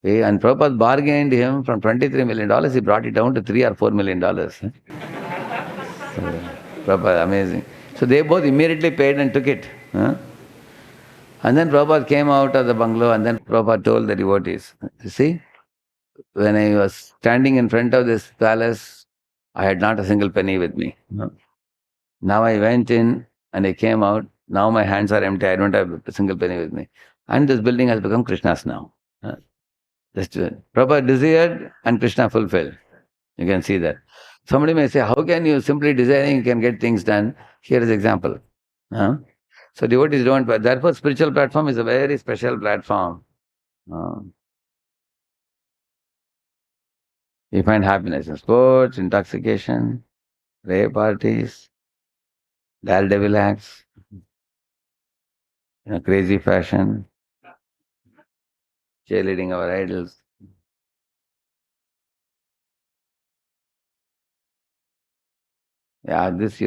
pay? And Prabhupada bargained him from $23 million, he brought it down to $3 or $4 million. So, Prabhupada, amazing. So they both immediately paid and took it. And then Prabhupada came out of the bungalow and then Prabhupada told the devotees, you see, when I was standing in front of this palace, I had not a single penny with me. Now I went in and I came out. Now my hands are empty. I don't have a single penny with me. And this building has become Krishna's now. Just Prabhupada desired and Krishna fulfilled. You can see that. Somebody may say, how can you simply desiring you can get things done? Here is example. So devotees don't, but therefore spiritual platform is a very special platform. You find happiness in sports, intoxication, rave parties, daredevil acts, crazy fashion, cheerleading our idols. Yeah, this,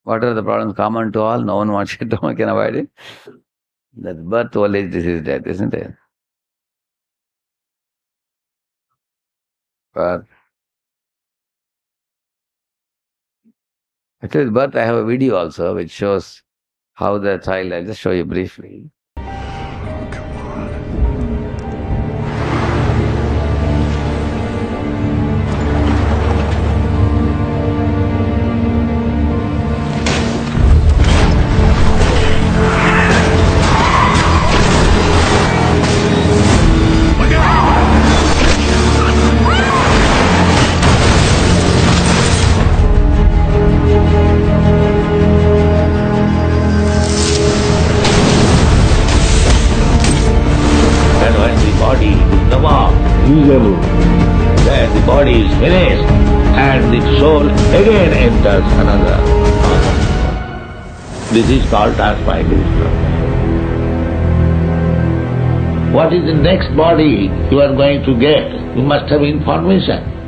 what are the problems common to all? No one wants it, no one can avoid it. That's birth, old age, disease, death, isn't it? But actually, with birth, I have a video also which shows how the child, I'll just show you briefly. finished, and the soul again enters another body. This is called transmigration. What is the next body you are going to get? You must have information.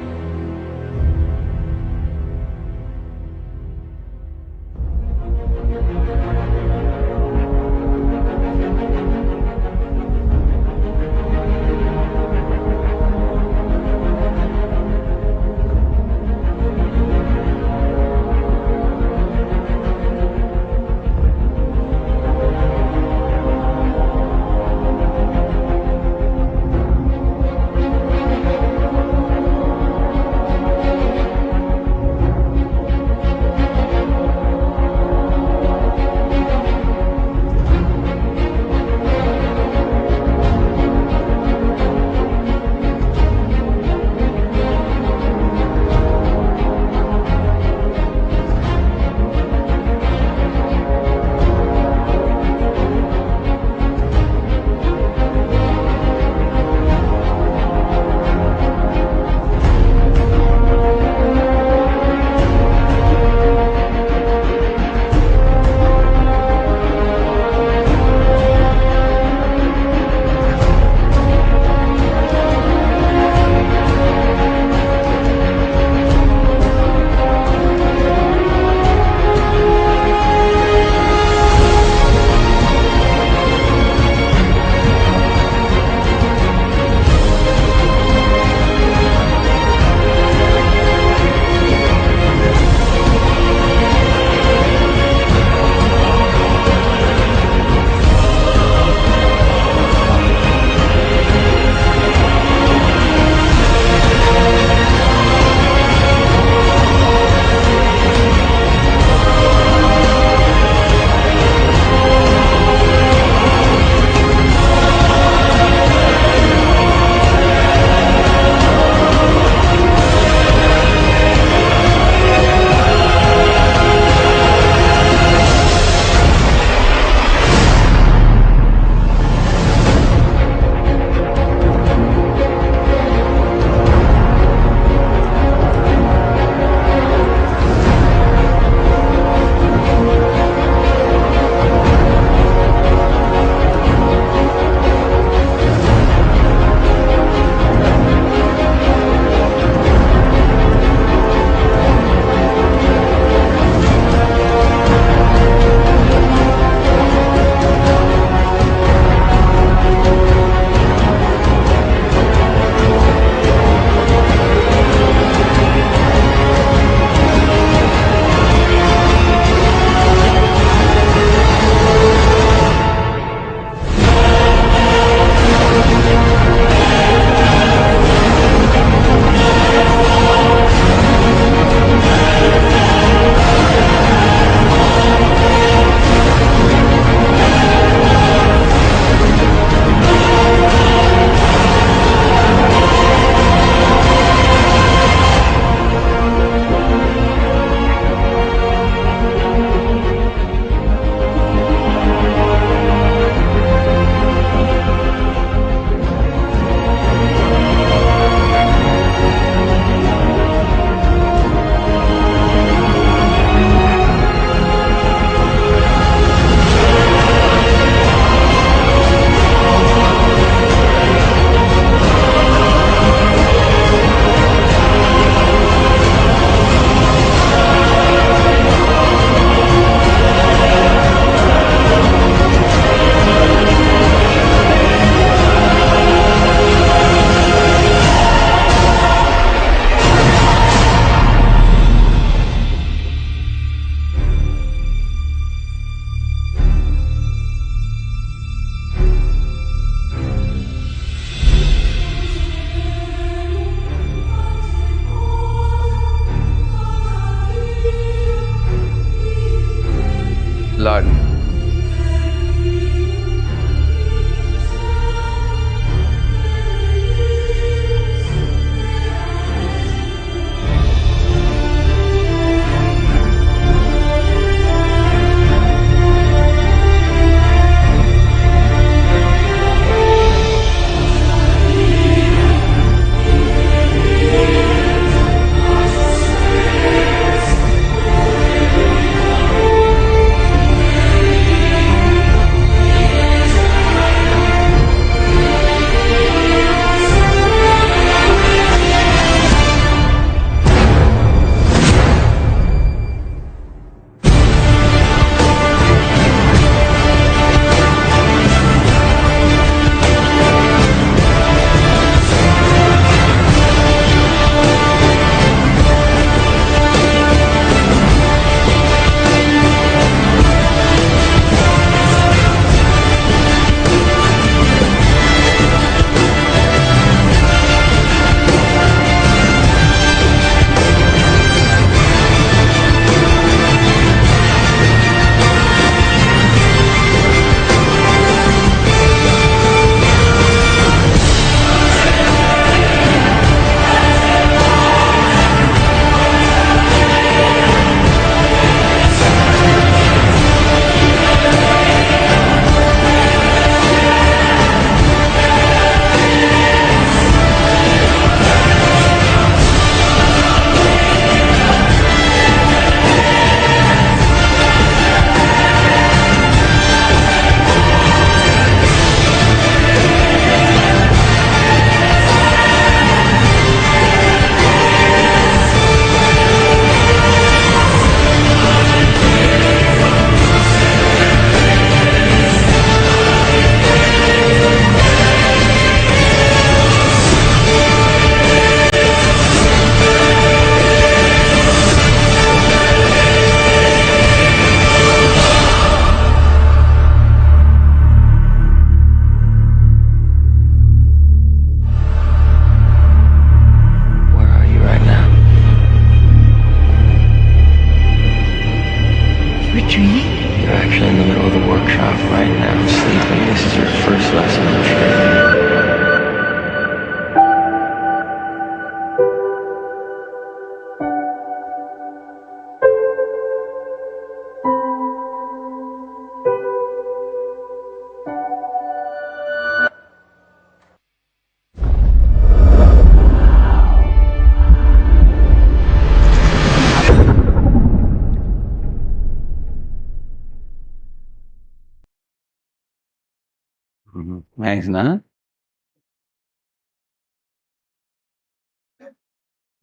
Nice, na?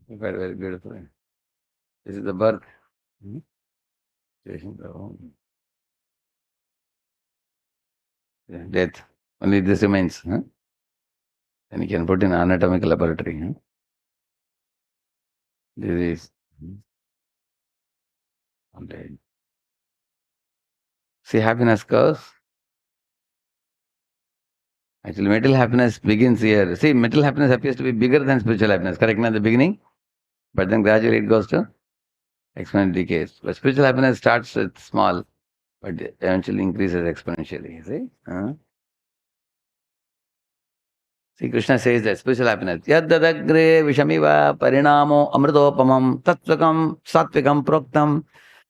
Very, very beautiful. This is the birth. Death. Only this remains. Huh? Then you can put in anatomical laboratory. Huh? This is. Okay. See happiness curves. Actually, material happiness begins here. See, material happiness appears to be bigger than spiritual happiness. Correct? At the beginning, but then gradually it goes to exponential decays. But spiritual happiness starts with small, but eventually increases exponentially. See? See, Krishna says that spiritual happiness. Yaddadagre vishamiva parinamo amritopamam tattvakam satvikam proktam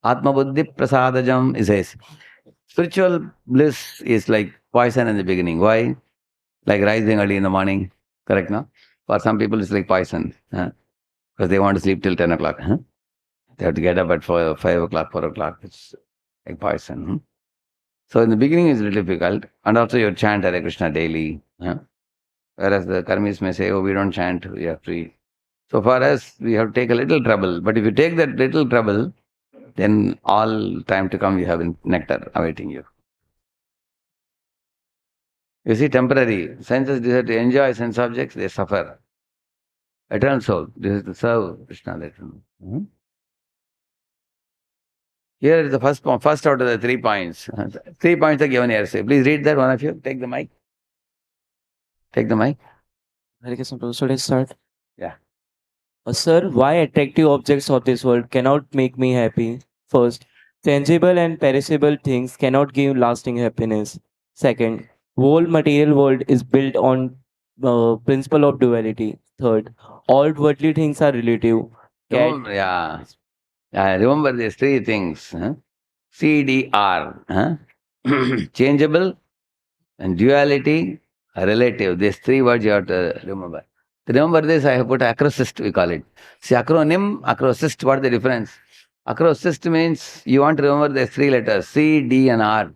atma buddhi prasadajam, he says. Spiritual bliss is like poison in the beginning. Why? Like rising early in the morning. Correct, no? For some people, it's like poison. Because they want to sleep till 10 o'clock. They have to get up at 5 o'clock, 4 o'clock. It's like poison. So in the beginning, it's really difficult. And also you chant Hare Krishna daily. Whereas the karmis may say, oh, we don't chant, we are free. So for us, we have to take a little trouble. But if you take that little trouble, then all time to come, you have nectar awaiting you. You see, temporary. Senses desire to enjoy sense objects, they suffer. Eternal soul, this is to serve Krishna. Here is the first out of the 3 points. 3 points are given here. Say, please read that, one of you. Take the mic. Take the mic. Hare Krishna, should I start? Yeah. Sir, why attractive objects of this world cannot make me happy? First, tangible and perishable things cannot give lasting happiness. Second, whole material world is built on principle of duality. Third, all worldly things are relative. Remember, remember these 3 things. CDR. Changeable and duality, relative. These 3 words you have to remember. To remember this, I have put acrosist, we call it. See, acronym, acrosist, what is the difference? Acrosist means you want to remember these 3 letters, C, D and R.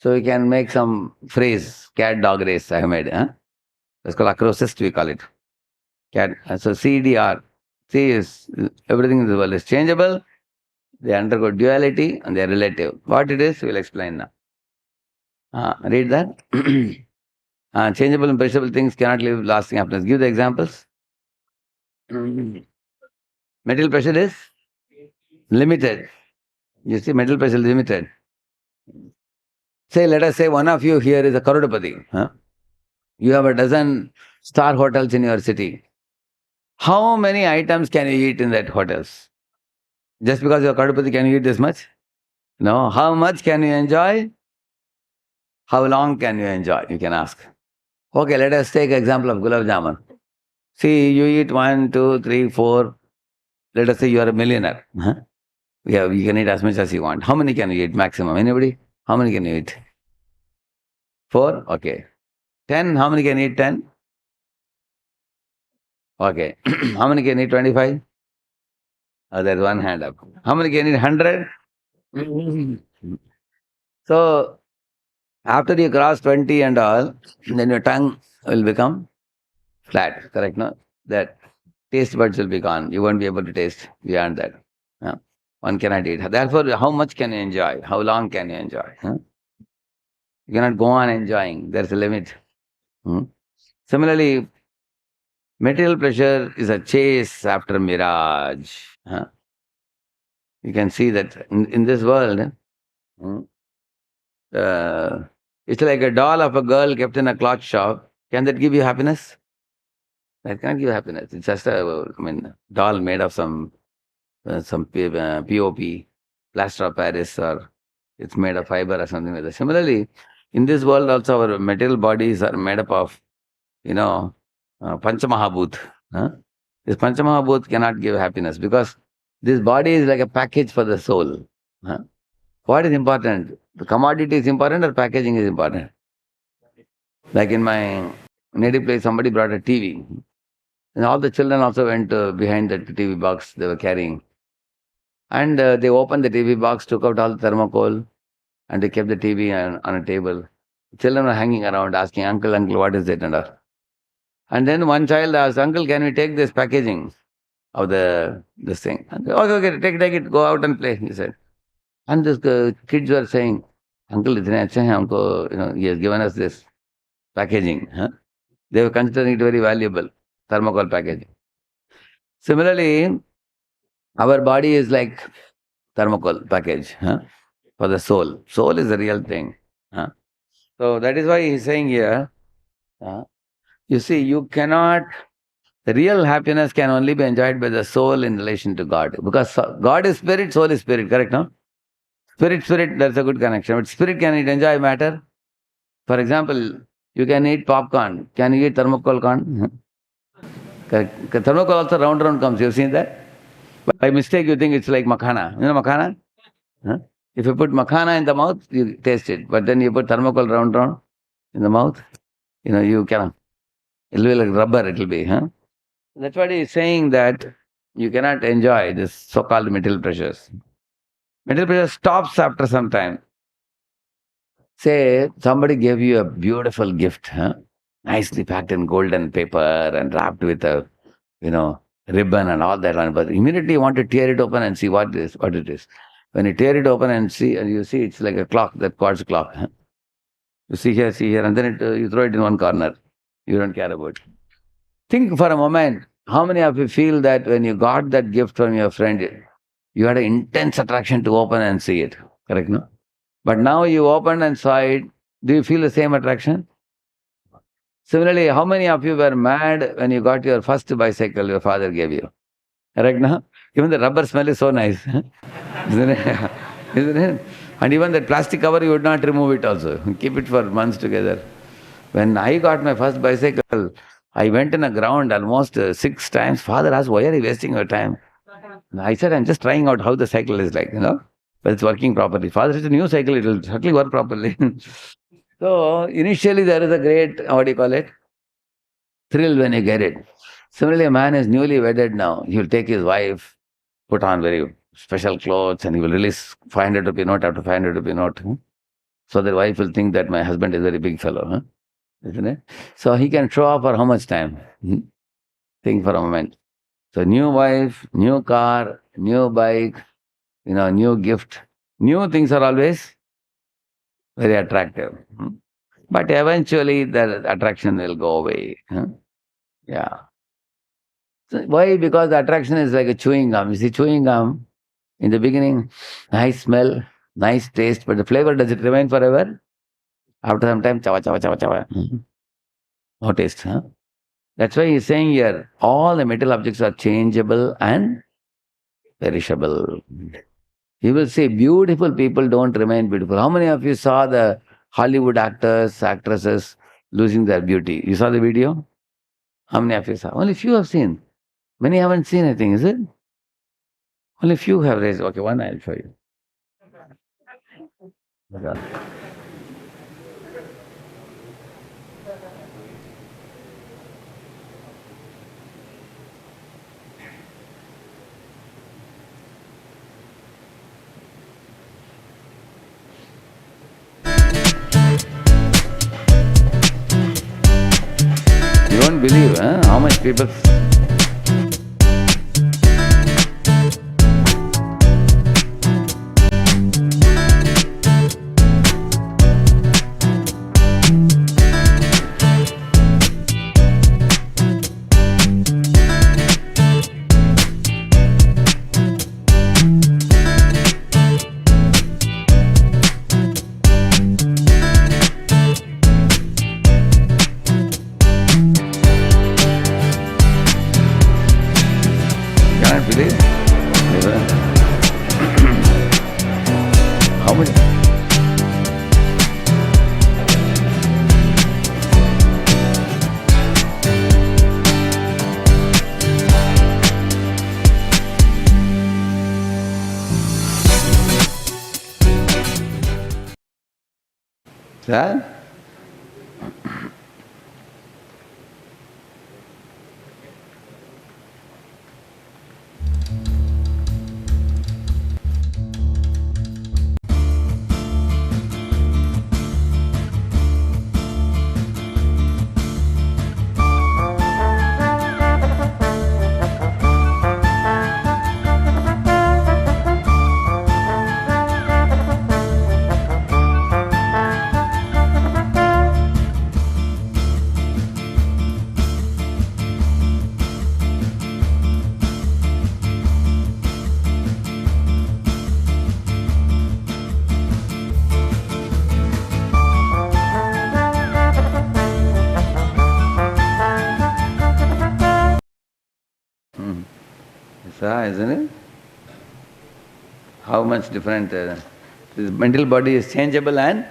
So you can make some phrase, cat, dog race I have made. That's called acrosist, we call it. Cat. So C, D, R. C is, everything in the world is changeable. They undergo duality and they are relative. What it is, we will explain now. Read that. Changeable and perishable things cannot leave lasting happiness. Give the examples. Material pleasure is limited. You see, material pleasure is limited. Say, let us say one of you here is a Karudapati. You have a dozen star hotels in your city. How many items can you eat in that hotels? Just because you are Karudapati, can you eat this much? No. How much can you enjoy? How long can you enjoy? You can ask. Okay, let us take example of gulab jamun. See, you eat 1, 2, 3, 4. Let us say you are a millionaire. Yeah, you can eat as much as you want. How many can you eat maximum? Anybody? How many can you eat? 4? Okay. 10? How many can eat 10? Okay. How many can eat 25? Oh, there's one hand up. How many can eat 100? So, after you cross 20 and all, then your tongue will become flat, correct? No? That taste buds will be gone. You won't be able to taste beyond that. One cannot eat. Therefore, how much can you enjoy? How long can you enjoy? You cannot go on enjoying. There's a limit. Similarly, material pleasure is a chase after mirage. You can see that in this world, it's like a doll of a girl kept in a cloth shop. Can that give you happiness? That can't give happiness. It's just a doll made of some POP, plaster of Paris, or it's made of fiber or something like that. Similarly, in this world also our material bodies are made up of, Panchamahabhut. This Panchamahabhut cannot give happiness because this body is like a package for the soul. What is important? The commodity is important or packaging is important? Like in my native place, somebody brought a TV. And all the children also went behind the TV box they were carrying. And they opened the TV box, took out all the thermocol, and they kept the TV on a table. Children are hanging around asking, uncle, uncle, what is it? And then one child asked, uncle, can we take this packaging of this thing? And, okay, take it, go out and play, he said. And this kids were saying, uncle, itne acha hai, humko, he has given us this packaging. Huh? They were considering it very valuable, thermocol packaging. Similarly, our body is like thermocol package for the soul. Soul is the real thing. So that is why he is saying here, you see, the real happiness can only be enjoyed by the soul in relation to God. Because God is spirit, soul is spirit, correct, no? Spirit, that's a good connection. But spirit, can it enjoy matter? For example, you can eat popcorn. Can you eat thermocol corn? Correct. Thermocol also round comes. You've seen that? By mistake, you think it's like makhana. You know makhana? If you put makhana in the mouth, you taste it. But then you put thermocol round in the mouth, you cannot. It will be like rubber, it will be. That's what he is saying, that you cannot enjoy this so-called material pleasures. Material pleasure stops after some time. Say, somebody gave you a beautiful gift, nicely packed in golden paper and wrapped with a, ribbon and all that. But immediately you want to tear it open and see what it is. When you tear it open and you see it's like a clock, that quartz clock. You see here, and then you throw it in one corner. You don't care about it. Think for a moment, how many of you feel that when you got that gift from your friend, you had an intense attraction to open and see it, correct, no? But now you opened and saw it, do you feel the same attraction? Similarly, how many of you were mad when you got your first bicycle your father gave you? Correct, no? Even the rubber smell is so nice. Isn't it? Isn't it? And even that plastic cover, you would not remove it also. Keep it for months together. When I got my first bicycle, I went in a ground almost 6 times. Father asked, why are you wasting your time? I said, I'm just trying out how the cycle is like, but it's working properly. Father said, a new cycle, it will certainly work properly. So, initially there is a great, thrill when you get it. Similarly, a man is newly wedded now. He will take his wife, put on very special clothes, and he will release 500 rupee note after 500 rupee note. So the wife will think that my husband is a very big fellow. Isn't it? So he can show off for how much time? Think for a moment. So new wife, new car, new bike, new gift. New things are always very attractive. But eventually the attraction will go away. Yeah. So why? Because the attraction is like a chewing gum. You see, chewing gum, in the beginning, nice smell, nice taste, but the flavor, does it remain forever? After some time, chawa, chawa, chawa, chawa. No taste. That's why he's saying here, all the material objects are changeable and perishable. You will see beautiful people don't remain beautiful. How many of you saw the Hollywood actors, actresses losing their beauty? You saw the video? How many of you saw? Only few have seen. Many haven't seen anything, is it? Only few have raised. Okay, one I'll show you. You won't believe how much people... How many? Sir? isn't it? How much different. This mental body is changeable and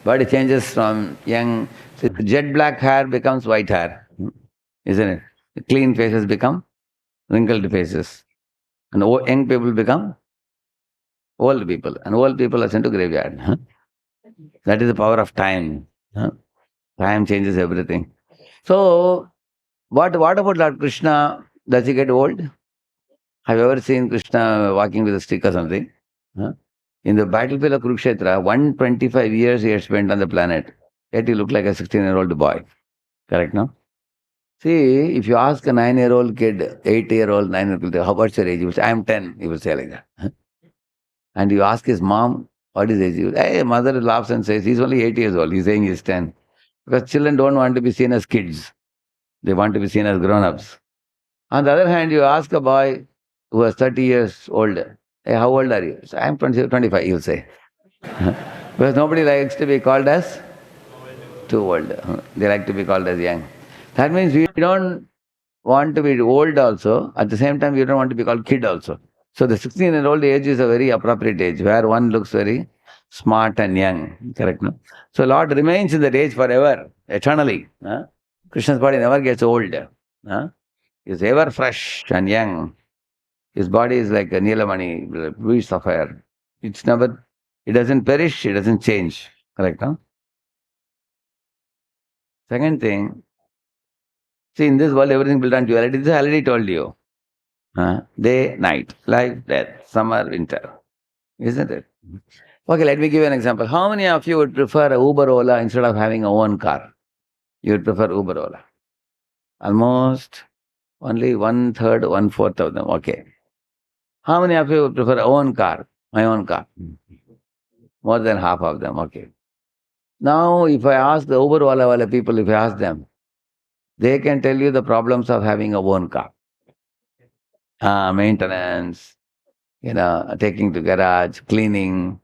body changes from young. So jet black hair becomes white hair, isn't it? The clean faces become wrinkled faces. And young people become old people. And old people are sent to graveyard. That is the power of time. Time changes everything. So, what about Lord Krishna? Does he get old? Have you ever seen Krishna walking with a stick or something? In the battlefield of Kurukshetra, 125 years he had spent on the planet. Yet he looked like a 16-year-old boy. Correct, no? See, if you ask a 9-year-old kid, 8-year-old, 9-year-old kid, what's your age? He will say, I am 10. He will say like that. And you ask his mom, what is his age? Hey, mother laughs and says, he's only 8 years old. He's saying he's 10. Because children don't want to be seen as kids. They want to be seen as grown-ups. On the other hand, you ask a boy who is 30 years old, hey, how old are you? So, I'm 25, he'll say. Because nobody likes to be called as too old. They like to be called as young. That means we don't want to be old also. At the same time, we don't want to be called kid also. So the 16-year-old age is a very appropriate age where one looks very smart and young. Correct, no? So Lord remains in that age forever, eternally. Krishna's body never gets old. He's ever fresh and young. His body is like a Neelamani, blue sapphire. It doesn't perish, it doesn't change. Correct, no? Second thing, see, in this world, everything built on duality. This I already told you. Day, night, life, death, summer, winter. Isn't it? Okay, let me give you an example. How many of you would prefer a Uber Ola instead of having a own car? You would prefer Uber Ola. Almost only 1/3, 1/4 of them. Okay. How many of you would prefer own car? My own car. More than half of them. Okay. Now, if I ask the Uber Ola people, if I ask them, they can tell you the problems of having a own car. Maintenance, taking to garage, cleaning,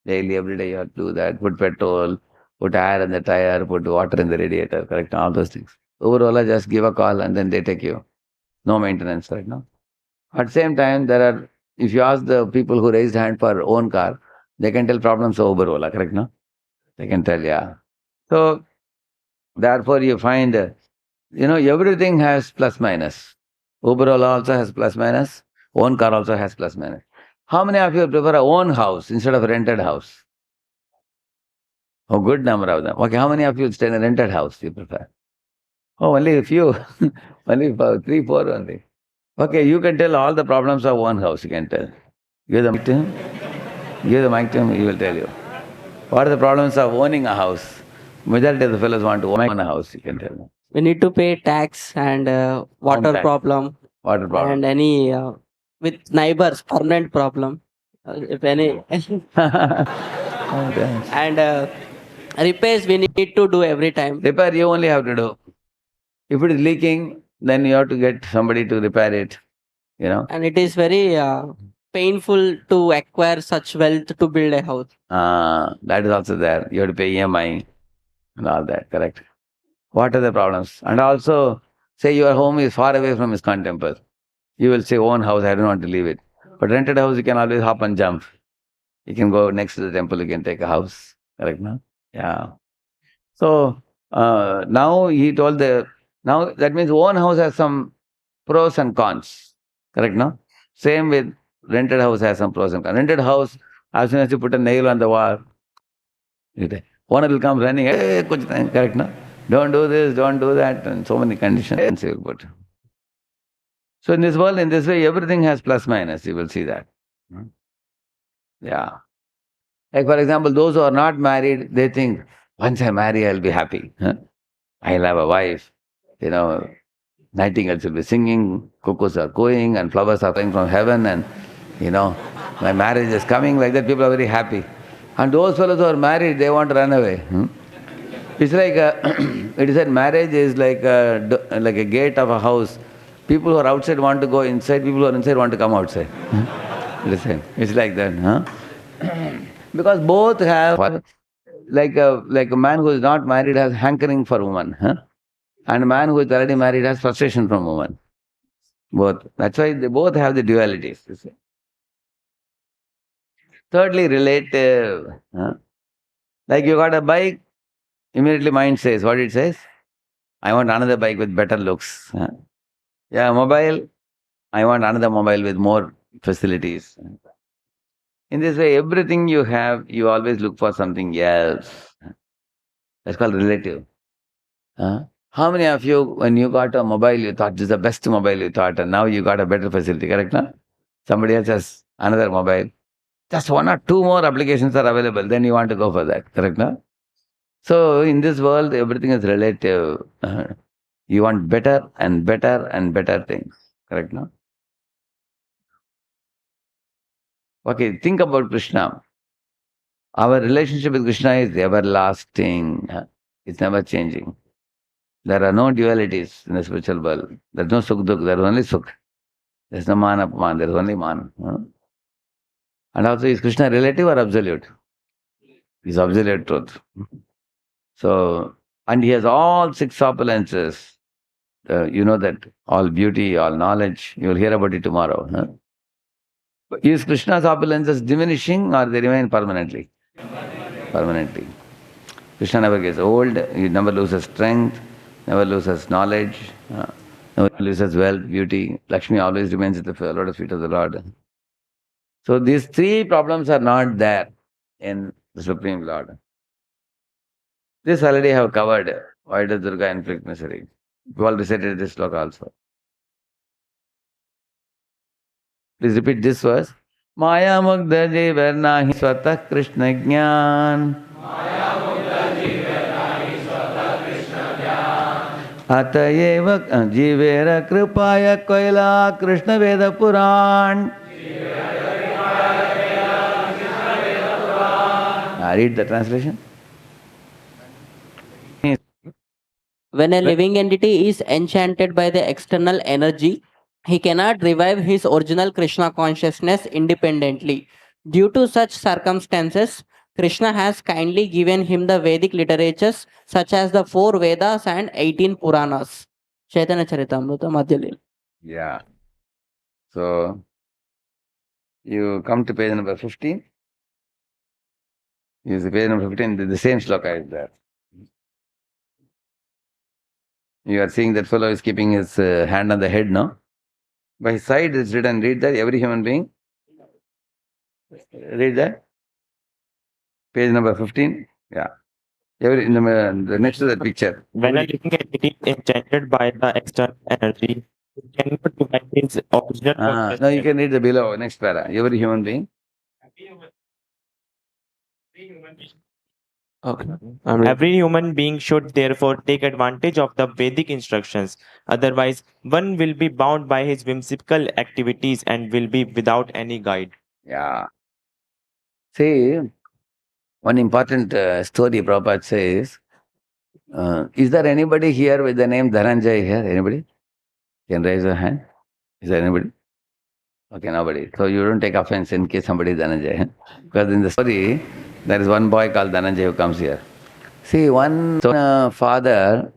daily, every day you have to do that, put petrol, put air in the tire, put water in the radiator, correct, all those things. Uber Ola, just give a call and then they take you. No maintenance right now. At the same time, if you ask the people who raised hand for own car, they can tell problems of Uber Ola, correct, no? They can tell, yeah. So, therefore you find, everything has plus minus. Uber Ola also has plus minus. Own car also has plus minus. How many of you prefer a own house instead of a rented house? Oh, good number of them. Okay, how many of you stay in a rented house you prefer? Oh, only a few. Only 3, 4 only. Okay, you can tell all the problems of one house, you can tell. Give the mic to him. Give the mic to him, he will tell you. What are the problems of owning a house? Majority of the fellows want to own a house, you can tell me. We need to pay tax and water problem. Water problem. And any with neighbors, permanent problem. If any. And repairs we need to do every time. Repair you only have to do. If it is leaking, then you have to get somebody to repair it. And it is very painful to acquire such wealth to build a house. That is also there. You have to pay EMI and all that, correct? What are the problems? And also, say your home is far away from ISKCON temple. You will say, own house, I don't want to leave it. But rented house, you can always hop and jump. You can go next to the temple, you can take a house. Correct, no? Yeah. So, now he told now that means own house has some pros and cons. Correct, no? Same with rented house has some pros and cons. Rented house, as soon as you put a nail on the wall, owner will come running, hey, correct, no? Don't do this, don't do that, and so many conditions he will put. So in this world, in this way, everything has plus minus, you will see that. Yeah. Like for example, those who are not married, they think, once I marry, I'll be happy. I'll have a wife. Nightingales will be singing, cuckoos are cooing, and flowers are coming from heaven, and my marriage is coming, like that people are very happy. And those fellows who are married, they want to run away. It's like, it is said marriage is like a gate of a house. People who are outside want to go inside, people who are inside want to come outside. Listen, it's like that. Because both have, like a man who is not married has hankering for woman. And a man who is already married has frustration from woman. Both. That's why they both have the dualities. You see. Thirdly, relative. Like you got a bike, immediately mind says, what it says? I want another bike with better looks. Yeah, mobile, I want another mobile with more facilities. In this way, everything you have, you always look for something else. That's called relative. How many of you, when you got a mobile, you thought this is the best mobile you thought, and now you got a better facility, correct? No? Somebody else has another mobile. Just one or two more applications are available, then you want to go for that, correct? No? So in this world, everything is relative. You want better and better and better things, correct? No? Okay, think about Krishna. Our relationship with Krishna is everlasting. It's never changing. There are no dualities in the spiritual world. There's no sukh dukh, there is only sukh. There's no man upman, there is only man. And also, is Krishna relative or absolute? He's absolute truth. So, and he has all six opulences. You know that all beauty, all knowledge, you will hear about it tomorrow. Is Krishna's opulences diminishing or they remain permanently? Permanently. Krishna never gets old, he never loses strength, never loses knowledge, never loses wealth, beauty. Lakshmi always remains at the lotus feet of the Lord. So these three problems are not there in the Supreme Lord. This already I have covered. Why does Durga inflict misery? We all recited this sloka also. Please repeat this verse. Maya mugdha jivar nahi swatah Krishna jnana. Atayeva jivera kripaya koila Krishna Veda Puran. Read the translation. When a living entity is enchanted by the external energy, he cannot revive his original Krishna consciousness independently. Due to such circumstances, Krishna has kindly given him the Vedic literatures such as the 4 Vedas and 18 Puranas. Chaitanya Charitamrita Madhyalila. Yeah. So, you come to page number 15. Use the page number 15, the same sloka is there. You are seeing that fellow is keeping his hand on the head, no? By his side it's written, read that, every human being. Read that. Page number 15. Yeah. In the next to that picture. When a living entity is enchanted by the external energy, it cannot revive his original consciousness. No, you can read the below, next para. Every human being. Okay. Every human being should therefore take advantage of the Vedic instructions. Otherwise, one will be bound by his whimsical activities and will be without any guide. Yeah. See, one important story Prabhupada says, is there anybody here with the name Dhananjay here? Anybody? Can raise your hand? Is there anybody? Okay, nobody. So you don't take offense in case somebody is Dhananjay. Because in the story, there is one boy called Dhananjay who comes here. See, one father,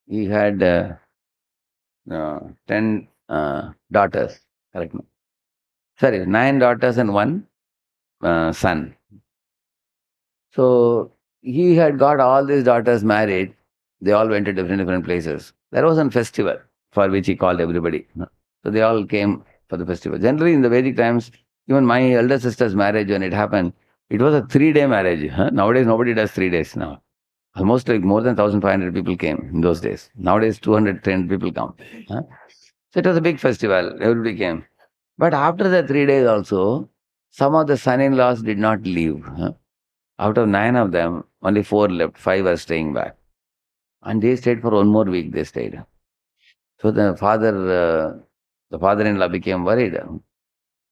he had 10 daughters, correct? Sorry, 9 daughters and one son. So he had got all these daughters married. They all went to different places. There was a festival for which he called everybody. So they all came for the festival. Generally, in the Vedic times, even my elder sister's marriage, when it happened, it was a 3-day marriage. Nowadays, nobody does 3 days now. Almost like more than 1,500 people came in those days. Nowadays, 200, 300 people come. So it was a big festival. Everybody came. But after the 3 days also, some of the son-in-laws did not leave. Out of 9 of them, only 4 left. 5 were staying back. And they stayed for 1 more week, they stayed. So the father-in-law became worried.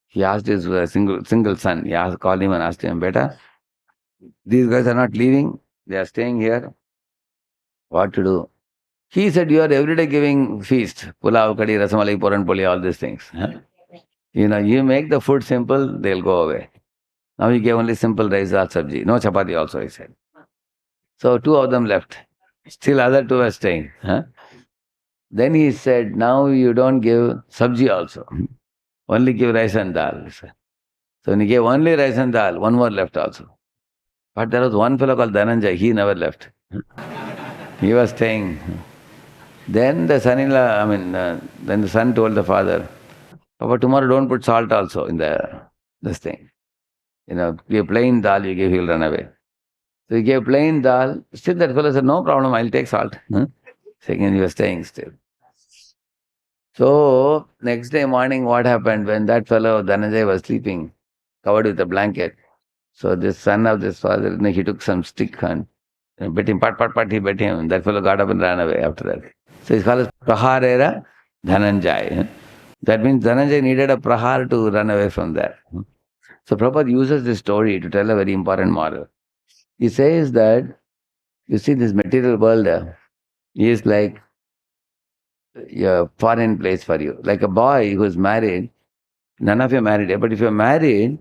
He asked his single son, called him and asked him, Beta, these guys are not leaving, they are staying here. What to do? He said, you are every day giving feast, pulao, kadi, rasamalai, puran poli, all these things. You make the food simple, they'll go away. Now you gave only simple rice or sabji, no chapati also, he said. So 2 of them left. Still other 2 are staying. Then he said, now you don't give sabji also. Only give rice and dal. So when he gave only rice and dal, one more left also. But there was one fellow called Dhananjay, he never left. He was staying. Then the son-in-law, then the son told the father, Papa, tomorrow don't put salt also in this thing. Give plain dal, you give, he'll run away. So he gave plain dal. Still that fellow said, no problem, I'll take salt. Second, he was staying still. So next day morning, what happened when that fellow Dhananjay was sleeping, covered with a blanket? So this son of this father, he took some stick and bet him, pat, he bet him. That fellow got up and ran away after that. So it's called as Praharera Dhananjay. That means Dhananjay needed a prahar to run away from there. So Prabhupada uses this story to tell a very important moral. He says that, you see, this material world is like a foreign place for you. Like a boy who is married, none of you are married yet, but if you are married,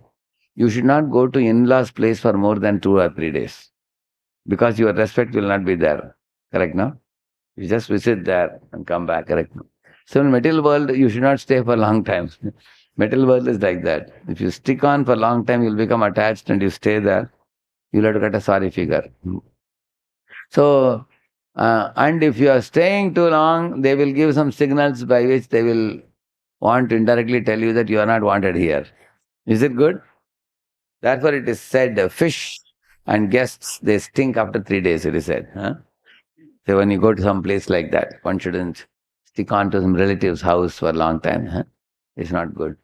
you should not go to in-laws' place for more than 2 or 3 days. Because your respect will not be there. Correct, no? You just visit there and come back, correct? No? So in material world, you should not stay for a long time. Material world is like that. If you stick on for a long time, you'll become attached and you stay there. You'll have to get a sorry figure. So, and if you are staying too long, they will give some signals by which they will want to indirectly tell you that you are not wanted here. Is it good? Therefore it is said, fish and guests, they stink after 3 days, it is said. So when you go to some place like that, one shouldn't stick on to some relative's house for a long time. It's not good.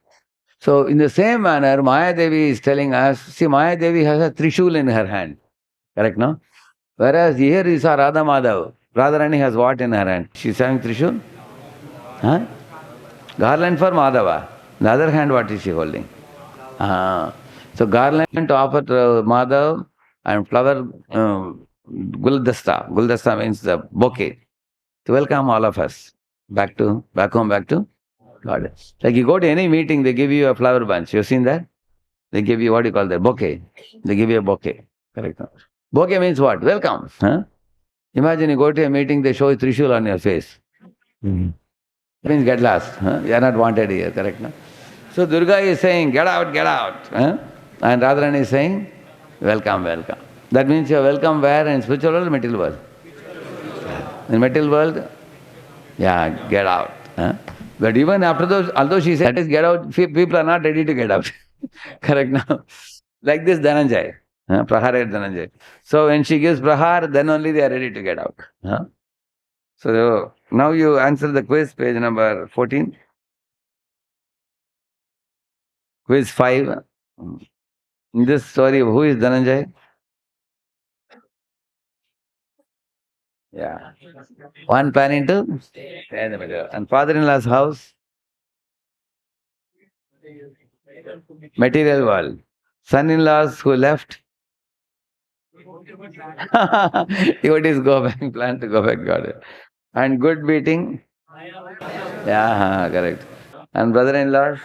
So in the same manner, Mayadevi is telling us, see, Mayadevi has a trishul in her hand. Correct, no? Whereas here is our Radha Madhav. Radharani has what in her hand? She's having trishul? Garland for Madhava. The other hand, what is she holding? So garland to offer to Madhav and flower, guldasta. Guldasta means the bouquet. To welcome all of us back home, back to God. Like you go to any meeting, they give you a flower bunch. You've seen that? They give you, what do you call that? Bouquet. They give you a bouquet. Correct. Bouquet means what? Welcome. Imagine you go to a meeting, they show you trishul on your face. It means get lost. You are not wanted here. Correct. No? So Durga is saying, get out, get out. And Radharani is saying, welcome, welcome. That means you are welcome where? In spiritual world or material world? In material world, get out. But even after those, although she said, get out, people are not ready to get out. Correct now? Like this Dhananjay, Prahar Dhananjay. So when she gives Prahar, then only they are ready to get out. So now you answer the quiz, page number 14. Quiz 5. In this story, who is Dhananjay? Yeah. One pan into in the middle. And father-in-law's house? Material world. Son-in-laws who left? Devotees go back, plan to go back, got it. And good beating? Yeah, correct. And brother-in-laws?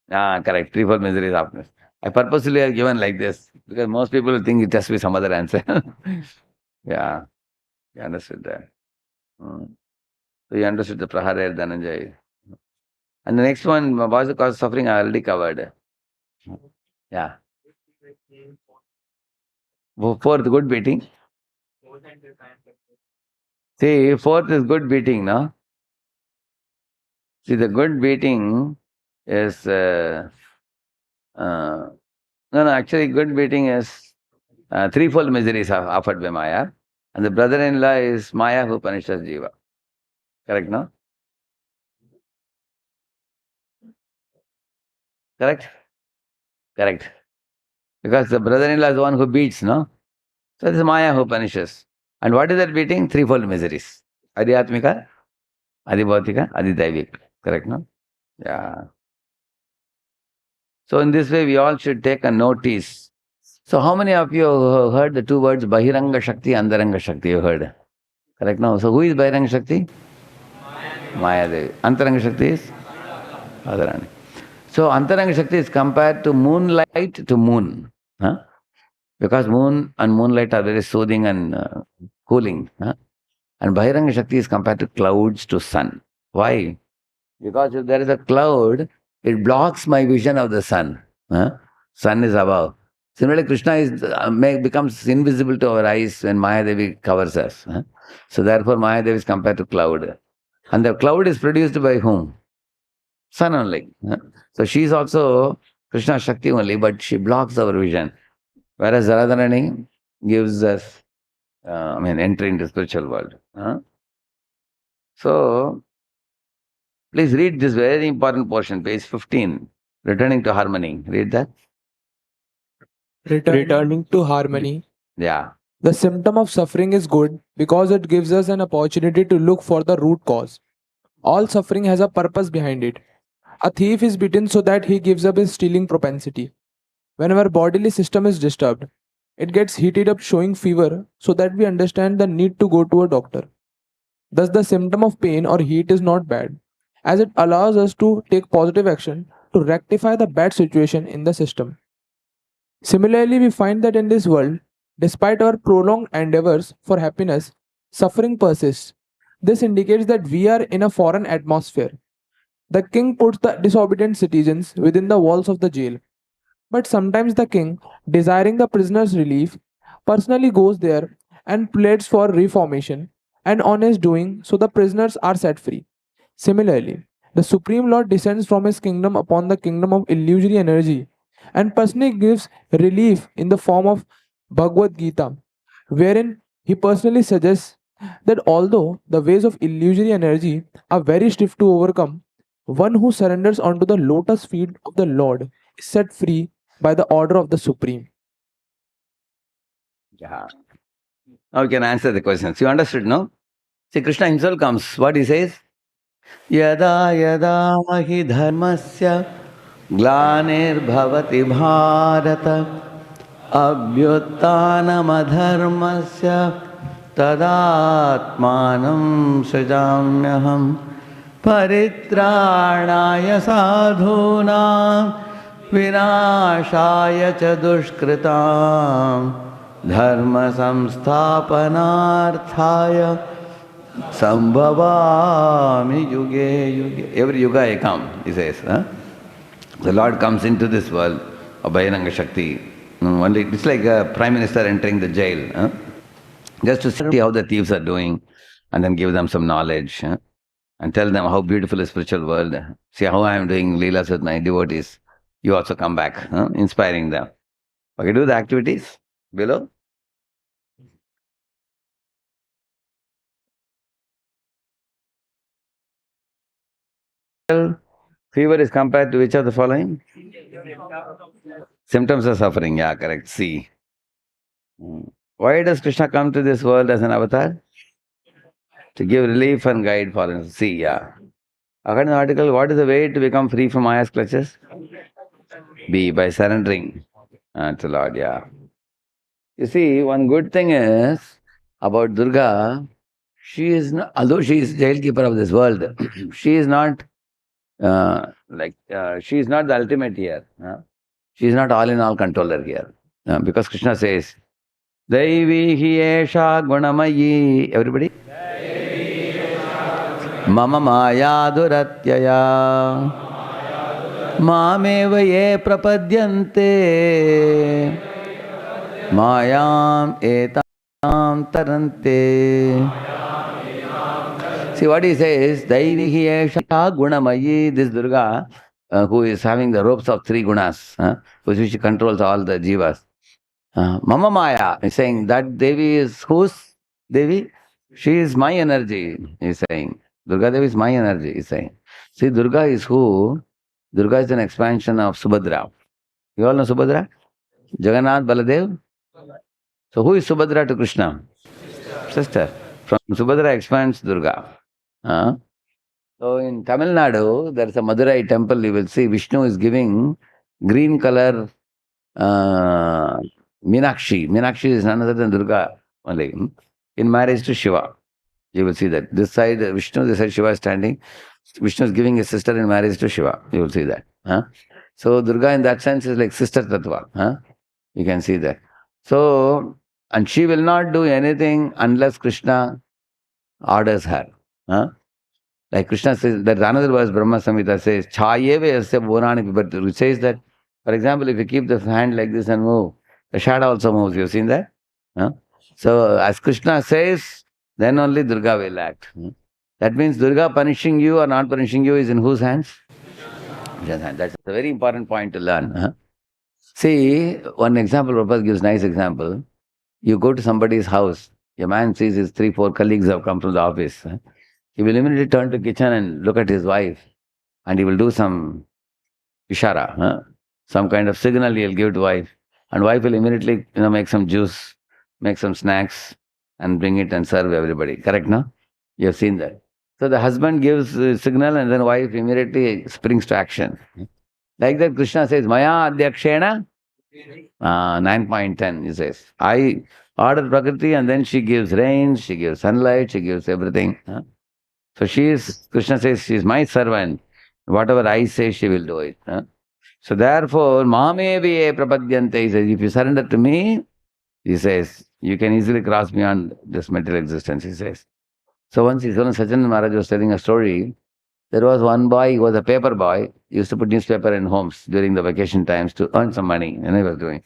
Correct. Threefold misery is happiness. I purposely have given like this because most people will think it has to be some other answer. Yeah, you understood that. So you understood the Prahara Dhananjay. And the next one, what's the cause of suffering? I already covered. Yeah. Fourth, good beating. See, fourth is good beating, no? See, the good beating is... actually good beating is threefold miseries are offered by Maya. And the brother-in-law is Maya who punishes Jiva. Correct, no? Correct? Correct. Because the brother-in-law is the one who beats, no? So this is Maya who punishes. And what is that beating? Threefold miseries. Adhyatmika, Adhibhautika, Adhidaivika. Correct, no? Yeah. So in this way, we all should take a notice. So how many of you have heard the two words Bahiranga Shakti, Antaranga Shakti? You heard? Correct, no? So who is Bahiranga Shakti? Maya Devi. Antaranga Shakti is? Radharani. So Antaranga Shakti is compared to moonlight to moon. Because moon and moonlight are very soothing and cooling. And Bahiranga Shakti is compared to clouds to sun. Why? Because if there is a cloud, it blocks my vision of the sun. Sun is above. Similarly, Krishna becomes invisible to our eyes when Mayadevi covers us. So therefore, Mayadevi is compared to cloud. And the cloud is produced by whom? Sun only. So she is also Krishna Shakti only, but she blocks our vision. Whereas Radharani gives us, entry into spiritual world. So, please read this very important portion, page 15, returning to harmony. Read that. Returning to harmony. Yeah. The symptom of suffering is good because it gives us an opportunity to look for the root cause. All suffering has a purpose behind it. A thief is beaten so that he gives up his stealing propensity. When our bodily system is disturbed, it gets heated up showing fever so that we understand the need to go to a doctor. Thus, the symptom of pain or heat is not bad, as it allows us to take positive action to rectify the bad situation in the system. Similarly, we find that in this world, despite our prolonged endeavors for happiness, suffering persists. This indicates that we are in a foreign atmosphere. The king puts the disobedient citizens within the walls of the jail. But sometimes the king, desiring the prisoner's relief, personally goes there and pleads for reformation, and on his doing so the prisoners are set free. Similarly, the Supreme Lord descends from his kingdom upon the kingdom of illusory energy and personally gives relief in the form of Bhagavad Gita, wherein he personally suggests that although the ways of illusory energy are very stiff to overcome, one who surrenders onto the lotus feet of the Lord is set free by the order of the Supreme. Yeah. Now we can answer the questions. You understood, no? See, Krishna himself comes. What he says? Yada yada hi dharmasya glanir-bhavati bharata abhyuttanam-adharmasya tadatmanam srijamyaham paritranaya sadhunam vinashaya cha dushkritam dharma samsthapanarthaya sambhavami yuge yuge. Every yuga I come, he says. The Lord comes into this world of Bhairanga Shakti. It's like a prime minister entering the jail. Just to see how the thieves are doing and then give them some knowledge. And tell them how beautiful is spiritual world. See how I am doing leelas with my devotees. You also come back, inspiring them. Okay, do the activities below. Fever is compared to which of the following? Symptoms of suffering, yeah, correct. C. Why does Krishna come to this world as an avatar? To give relief and guide for us. C, yeah. According to the article, what is the way to become free from Maya's clutches? B, by surrendering to the Lord, yeah. You see, one good thing is about Durga, she is not, although she is jail keeper of this world, she is not she is not the ultimate here. She is not all in all controller here. Because Krishna says, Daivi hi esha gunamayi. Everybody? Mama maya duratyaya mameva ye prapadyante mayam etam tarante. See what he says, Daivihi Esha Gunamayi, this Durga, who is having the ropes of three gunas, with which she controls all the jivas. Mama Maya is saying that Devi is whose Devi? She is my energy, he is saying. Durga Devi is my energy, he is saying. See, Durga is who? Durga is an expansion of Subhadra. You all know Subhadra? Jagannath, Baladev. So who is Subhadra to Krishna? Sister. From Subhadra expands Durga. So in Tamil Nadu, there is a Madurai temple, you will see Vishnu is giving green color Meenakshi. Meenakshi is none other than Durga only, in marriage to Shiva. You will see that. This side Vishnu, this side Shiva is standing. Vishnu is giving his sister in marriage to Shiva. You will see that. So Durga in that sense is like sister tattva. You can see that. So, and she will not do anything unless Krishna orders her. Huh? Like Krishna says, that another verse, Brahma Samhita says, Chayeve yasya bhurani vibharti, which says that, for example, if you keep the hand like this and move, the shadow also moves. You've seen that? Huh? So, as Krishna says, then only Durga will act. That means Durga punishing you or not punishing you is in whose hands? Krishna's hand. That's a very important point to learn. Huh? See, one example, Prabhupada gives nice example. You go to somebody's house, your man sees his 3-4 colleagues have come from the office. Huh? He will immediately turn to kitchen and look at his wife, and he will do some ishara, huh? Some kind of signal he'll give to wife, and wife will immediately, make some juice, make some snacks, and bring it and serve everybody. Correct, no? You have seen that. So the husband gives a signal, and then wife immediately springs to action. Like that, Krishna says, Maya Adhyakshena 9.10, he says, I order Prakriti, and then she gives rain, she gives sunlight, she gives everything. Huh? So Krishna says, she is my servant. Whatever I say, she will do it. Huh? So therefore, Mamevi prapadyante, he says, if you surrender to me, he says, you can easily cross beyond this material existence, he says. So once Sachin Maharaj was telling a story. There was one boy, he was a paper boy, he used to put newspaper in homes during the vacation times to earn some money, and he was doing.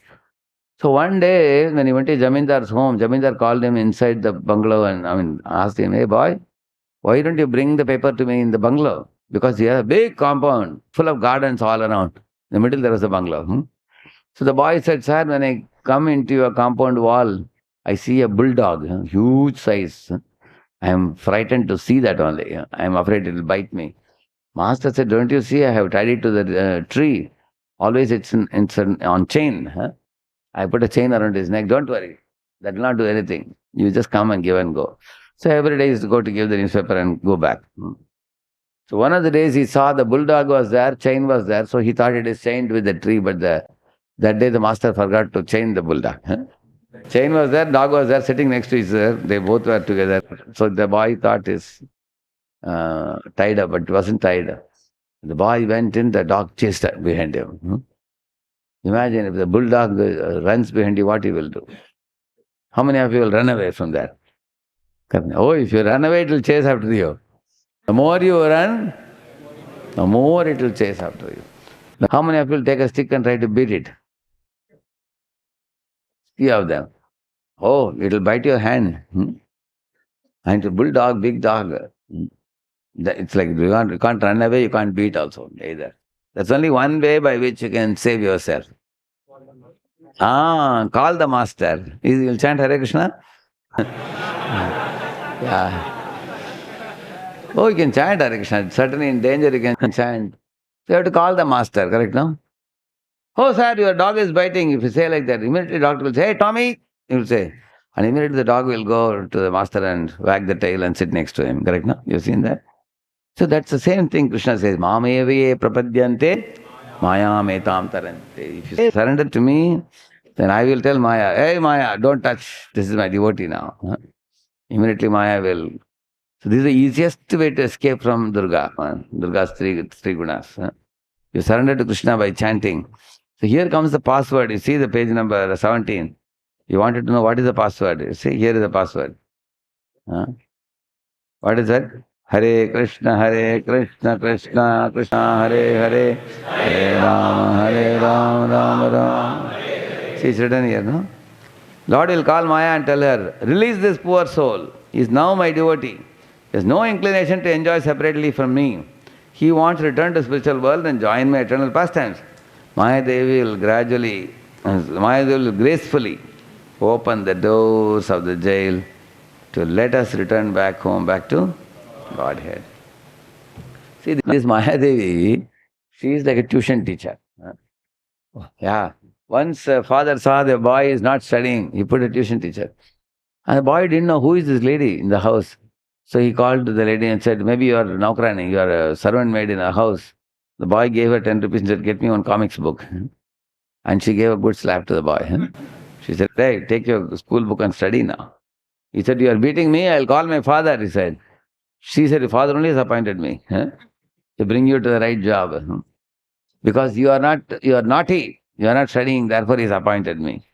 So one day, when he went to Jamindar's home, Jamindar called him inside the bungalow and asked him, hey boy, why don't you bring the paper to me in the bungalow? Because he has a big compound full of gardens all around. In the middle there was a bungalow. So the boy said, sir, when I come into your compound wall, I see a bulldog, huge size. I am frightened to see that only. I am afraid it will bite me. Master said, don't you see, I have tied it to the tree. Always it's on chain. Huh? I put a chain around his neck. Don't worry. That will not do anything. You just come and give and go. So every day he used to go to give the newspaper and go back. So one of the days he saw the bulldog was there, chain was there. So he thought it is chained with the tree. But that day the master forgot to chain the bulldog. Huh? Chain was there, dog was there, sitting next to each other. They both were together. So the boy thought is tied up, but it wasn't tied up. The boy went in, the dog chased behind him. Imagine if the bulldog runs behind you, what he will do? How many of you will run away from that? Oh, if you run away, it will chase after you. The more you run, the more it will chase after you. How many of you will take a stick and try to beat it? Few of them. Oh, it will bite your hand. And the bulldog, big dog. It's like you can't run away, you can't beat also either. That's only one way by which you can save yourself. Call the master. He'll chant Hare Krishna. Yeah. Oh, you can chant Hare Krishna. Certainly in danger you can chant. So you have to call the master, correct now? Oh, sir, your dog is biting. If you say like that, immediately doctor will say, hey, Tommy, he will say. And immediately the dog will go to the master and wag the tail and sit next to him, correct now? You've seen that? So that's the same thing Krishna says, Mamevaye prapadyante maya metam tarante. If you surrender to me, then I will tell Maya, hey Maya, don't touch, this is my devotee now. Immediately Maya will. So this is the easiest way to escape from Durga, Durga's three gunas. You surrender to Krishna by chanting. So here comes the password. You see the page number 17. You wanted to know what is the password. You see, here is the password. What is that? Hare Krishna, Krishna Krishna, Hare Hare, Hare Rama, Rama Rama. See, it's written here, no? Lord will call Maya and tell her, release this poor soul. He is now my devotee. He has no inclination to enjoy separately from me. He wants to return to spiritual world and join my eternal pastimes. Maya Devi will gracefully open the doors of the jail to let us return back home, back to Godhead. See, this Maya Devi, she is like a tuition teacher. Yeah. Once father saw the boy is not studying, he put a tuition teacher. And the boy didn't know who is this lady in the house. So he called the lady and said, maybe you are Naukrani, you are a servant maid in our house. The boy gave her 10 rupees and said, get me one comics book. And she gave a good slap to the boy. She said, hey, take your school book and study now. He said, you are beating me, I'll call my father, he said. She said, your father only has appointed me to bring you to the right job. Because you are naughty, you are not studying, therefore he has appointed me.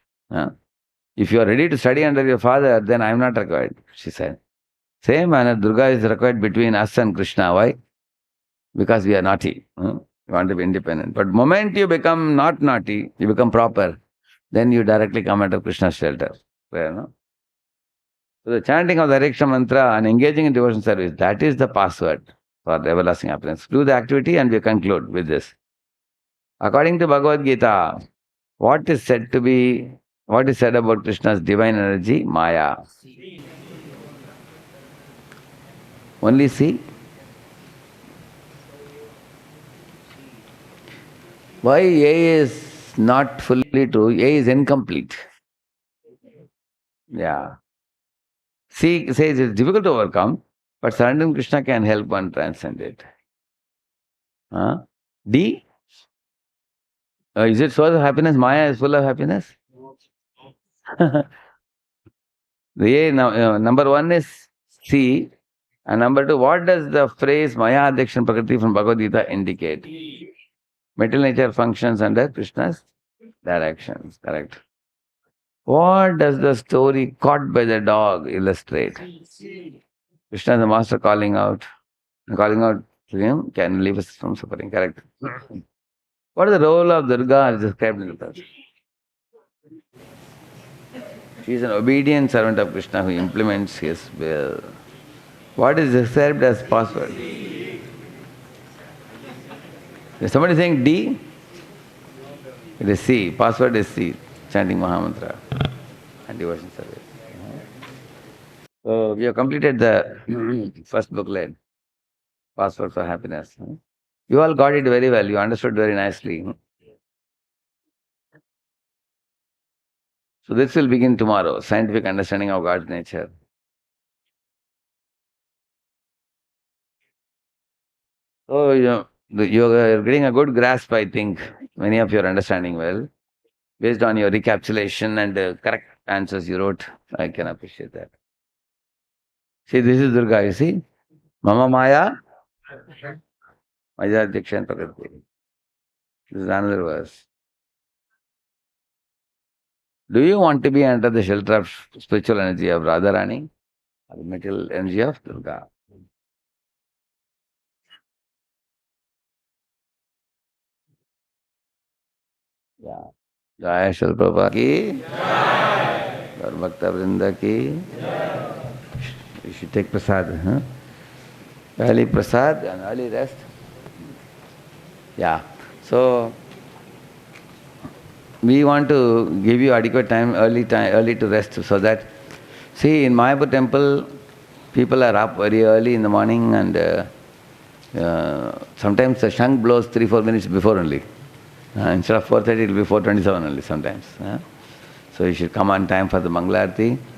If you are ready to study under your father, then I am not required, she said. Same manner, Durga is required between us and Krishna. Why? Because we are naughty. You want to be independent. But moment you become not naughty, you become proper, then you directly come under Krishna's shelter. Clear, no? So the chanting of the Hare Krishna mantra and engaging in devotion service, that is the password for everlasting happiness. Do the activity and we conclude with this. According to Bhagavad Gita, what is said about Krishna's divine energy? Maya. Only see. Why A is not fully true? A is incomplete. Yeah. C says it's difficult to overcome, but surrendering Krishna can help one transcend it. D? Is it source of happiness? Maya is full of happiness? The A, number one is C. And number two, what does the phrase Maya Addiction Prakriti from Bhagavad Gita indicate? Material nature functions under Krishna's directions. Correct. What does the story caught by the dog illustrate? Krishna is the master calling out to him can relieve us from suffering. Correct. What is the role of Durga as described in the verse? She is an obedient servant of Krishna who implements his will. What is described as password? Is somebody saying D? It is C. Password is C. Chanting Mahamantra and devotion service. So we have completed the first booklet, Password for Happiness. You all got it very well. You understood very nicely. So this will begin tomorrow, scientific understanding of God's nature. So you are getting a good grasp, I think. Many of you are understanding well. Based on your recapitulation and the correct answers you wrote, I can appreciate that. See, this is Durga, you see? Mama Maya, Maya Dikshan Prakriti. This is another verse. Do you want to be under the shelter of spiritual energy of Radharani or the material energy of Durga? Yeah. Jai Shri Prabhupada ki, Gaur Bhakta Vrinda ki. You should take prasad. Huh? Early prasad and early rest. Yeah. So we want to give you adequate time, early to rest, so that, see, in Mayapur temple, people are up very early in the morning, and sometimes the shang blows 3-4 minutes before only. Instead of 4:30, it will be 4:27 only sometimes. So you should come on time for the Mangalarti.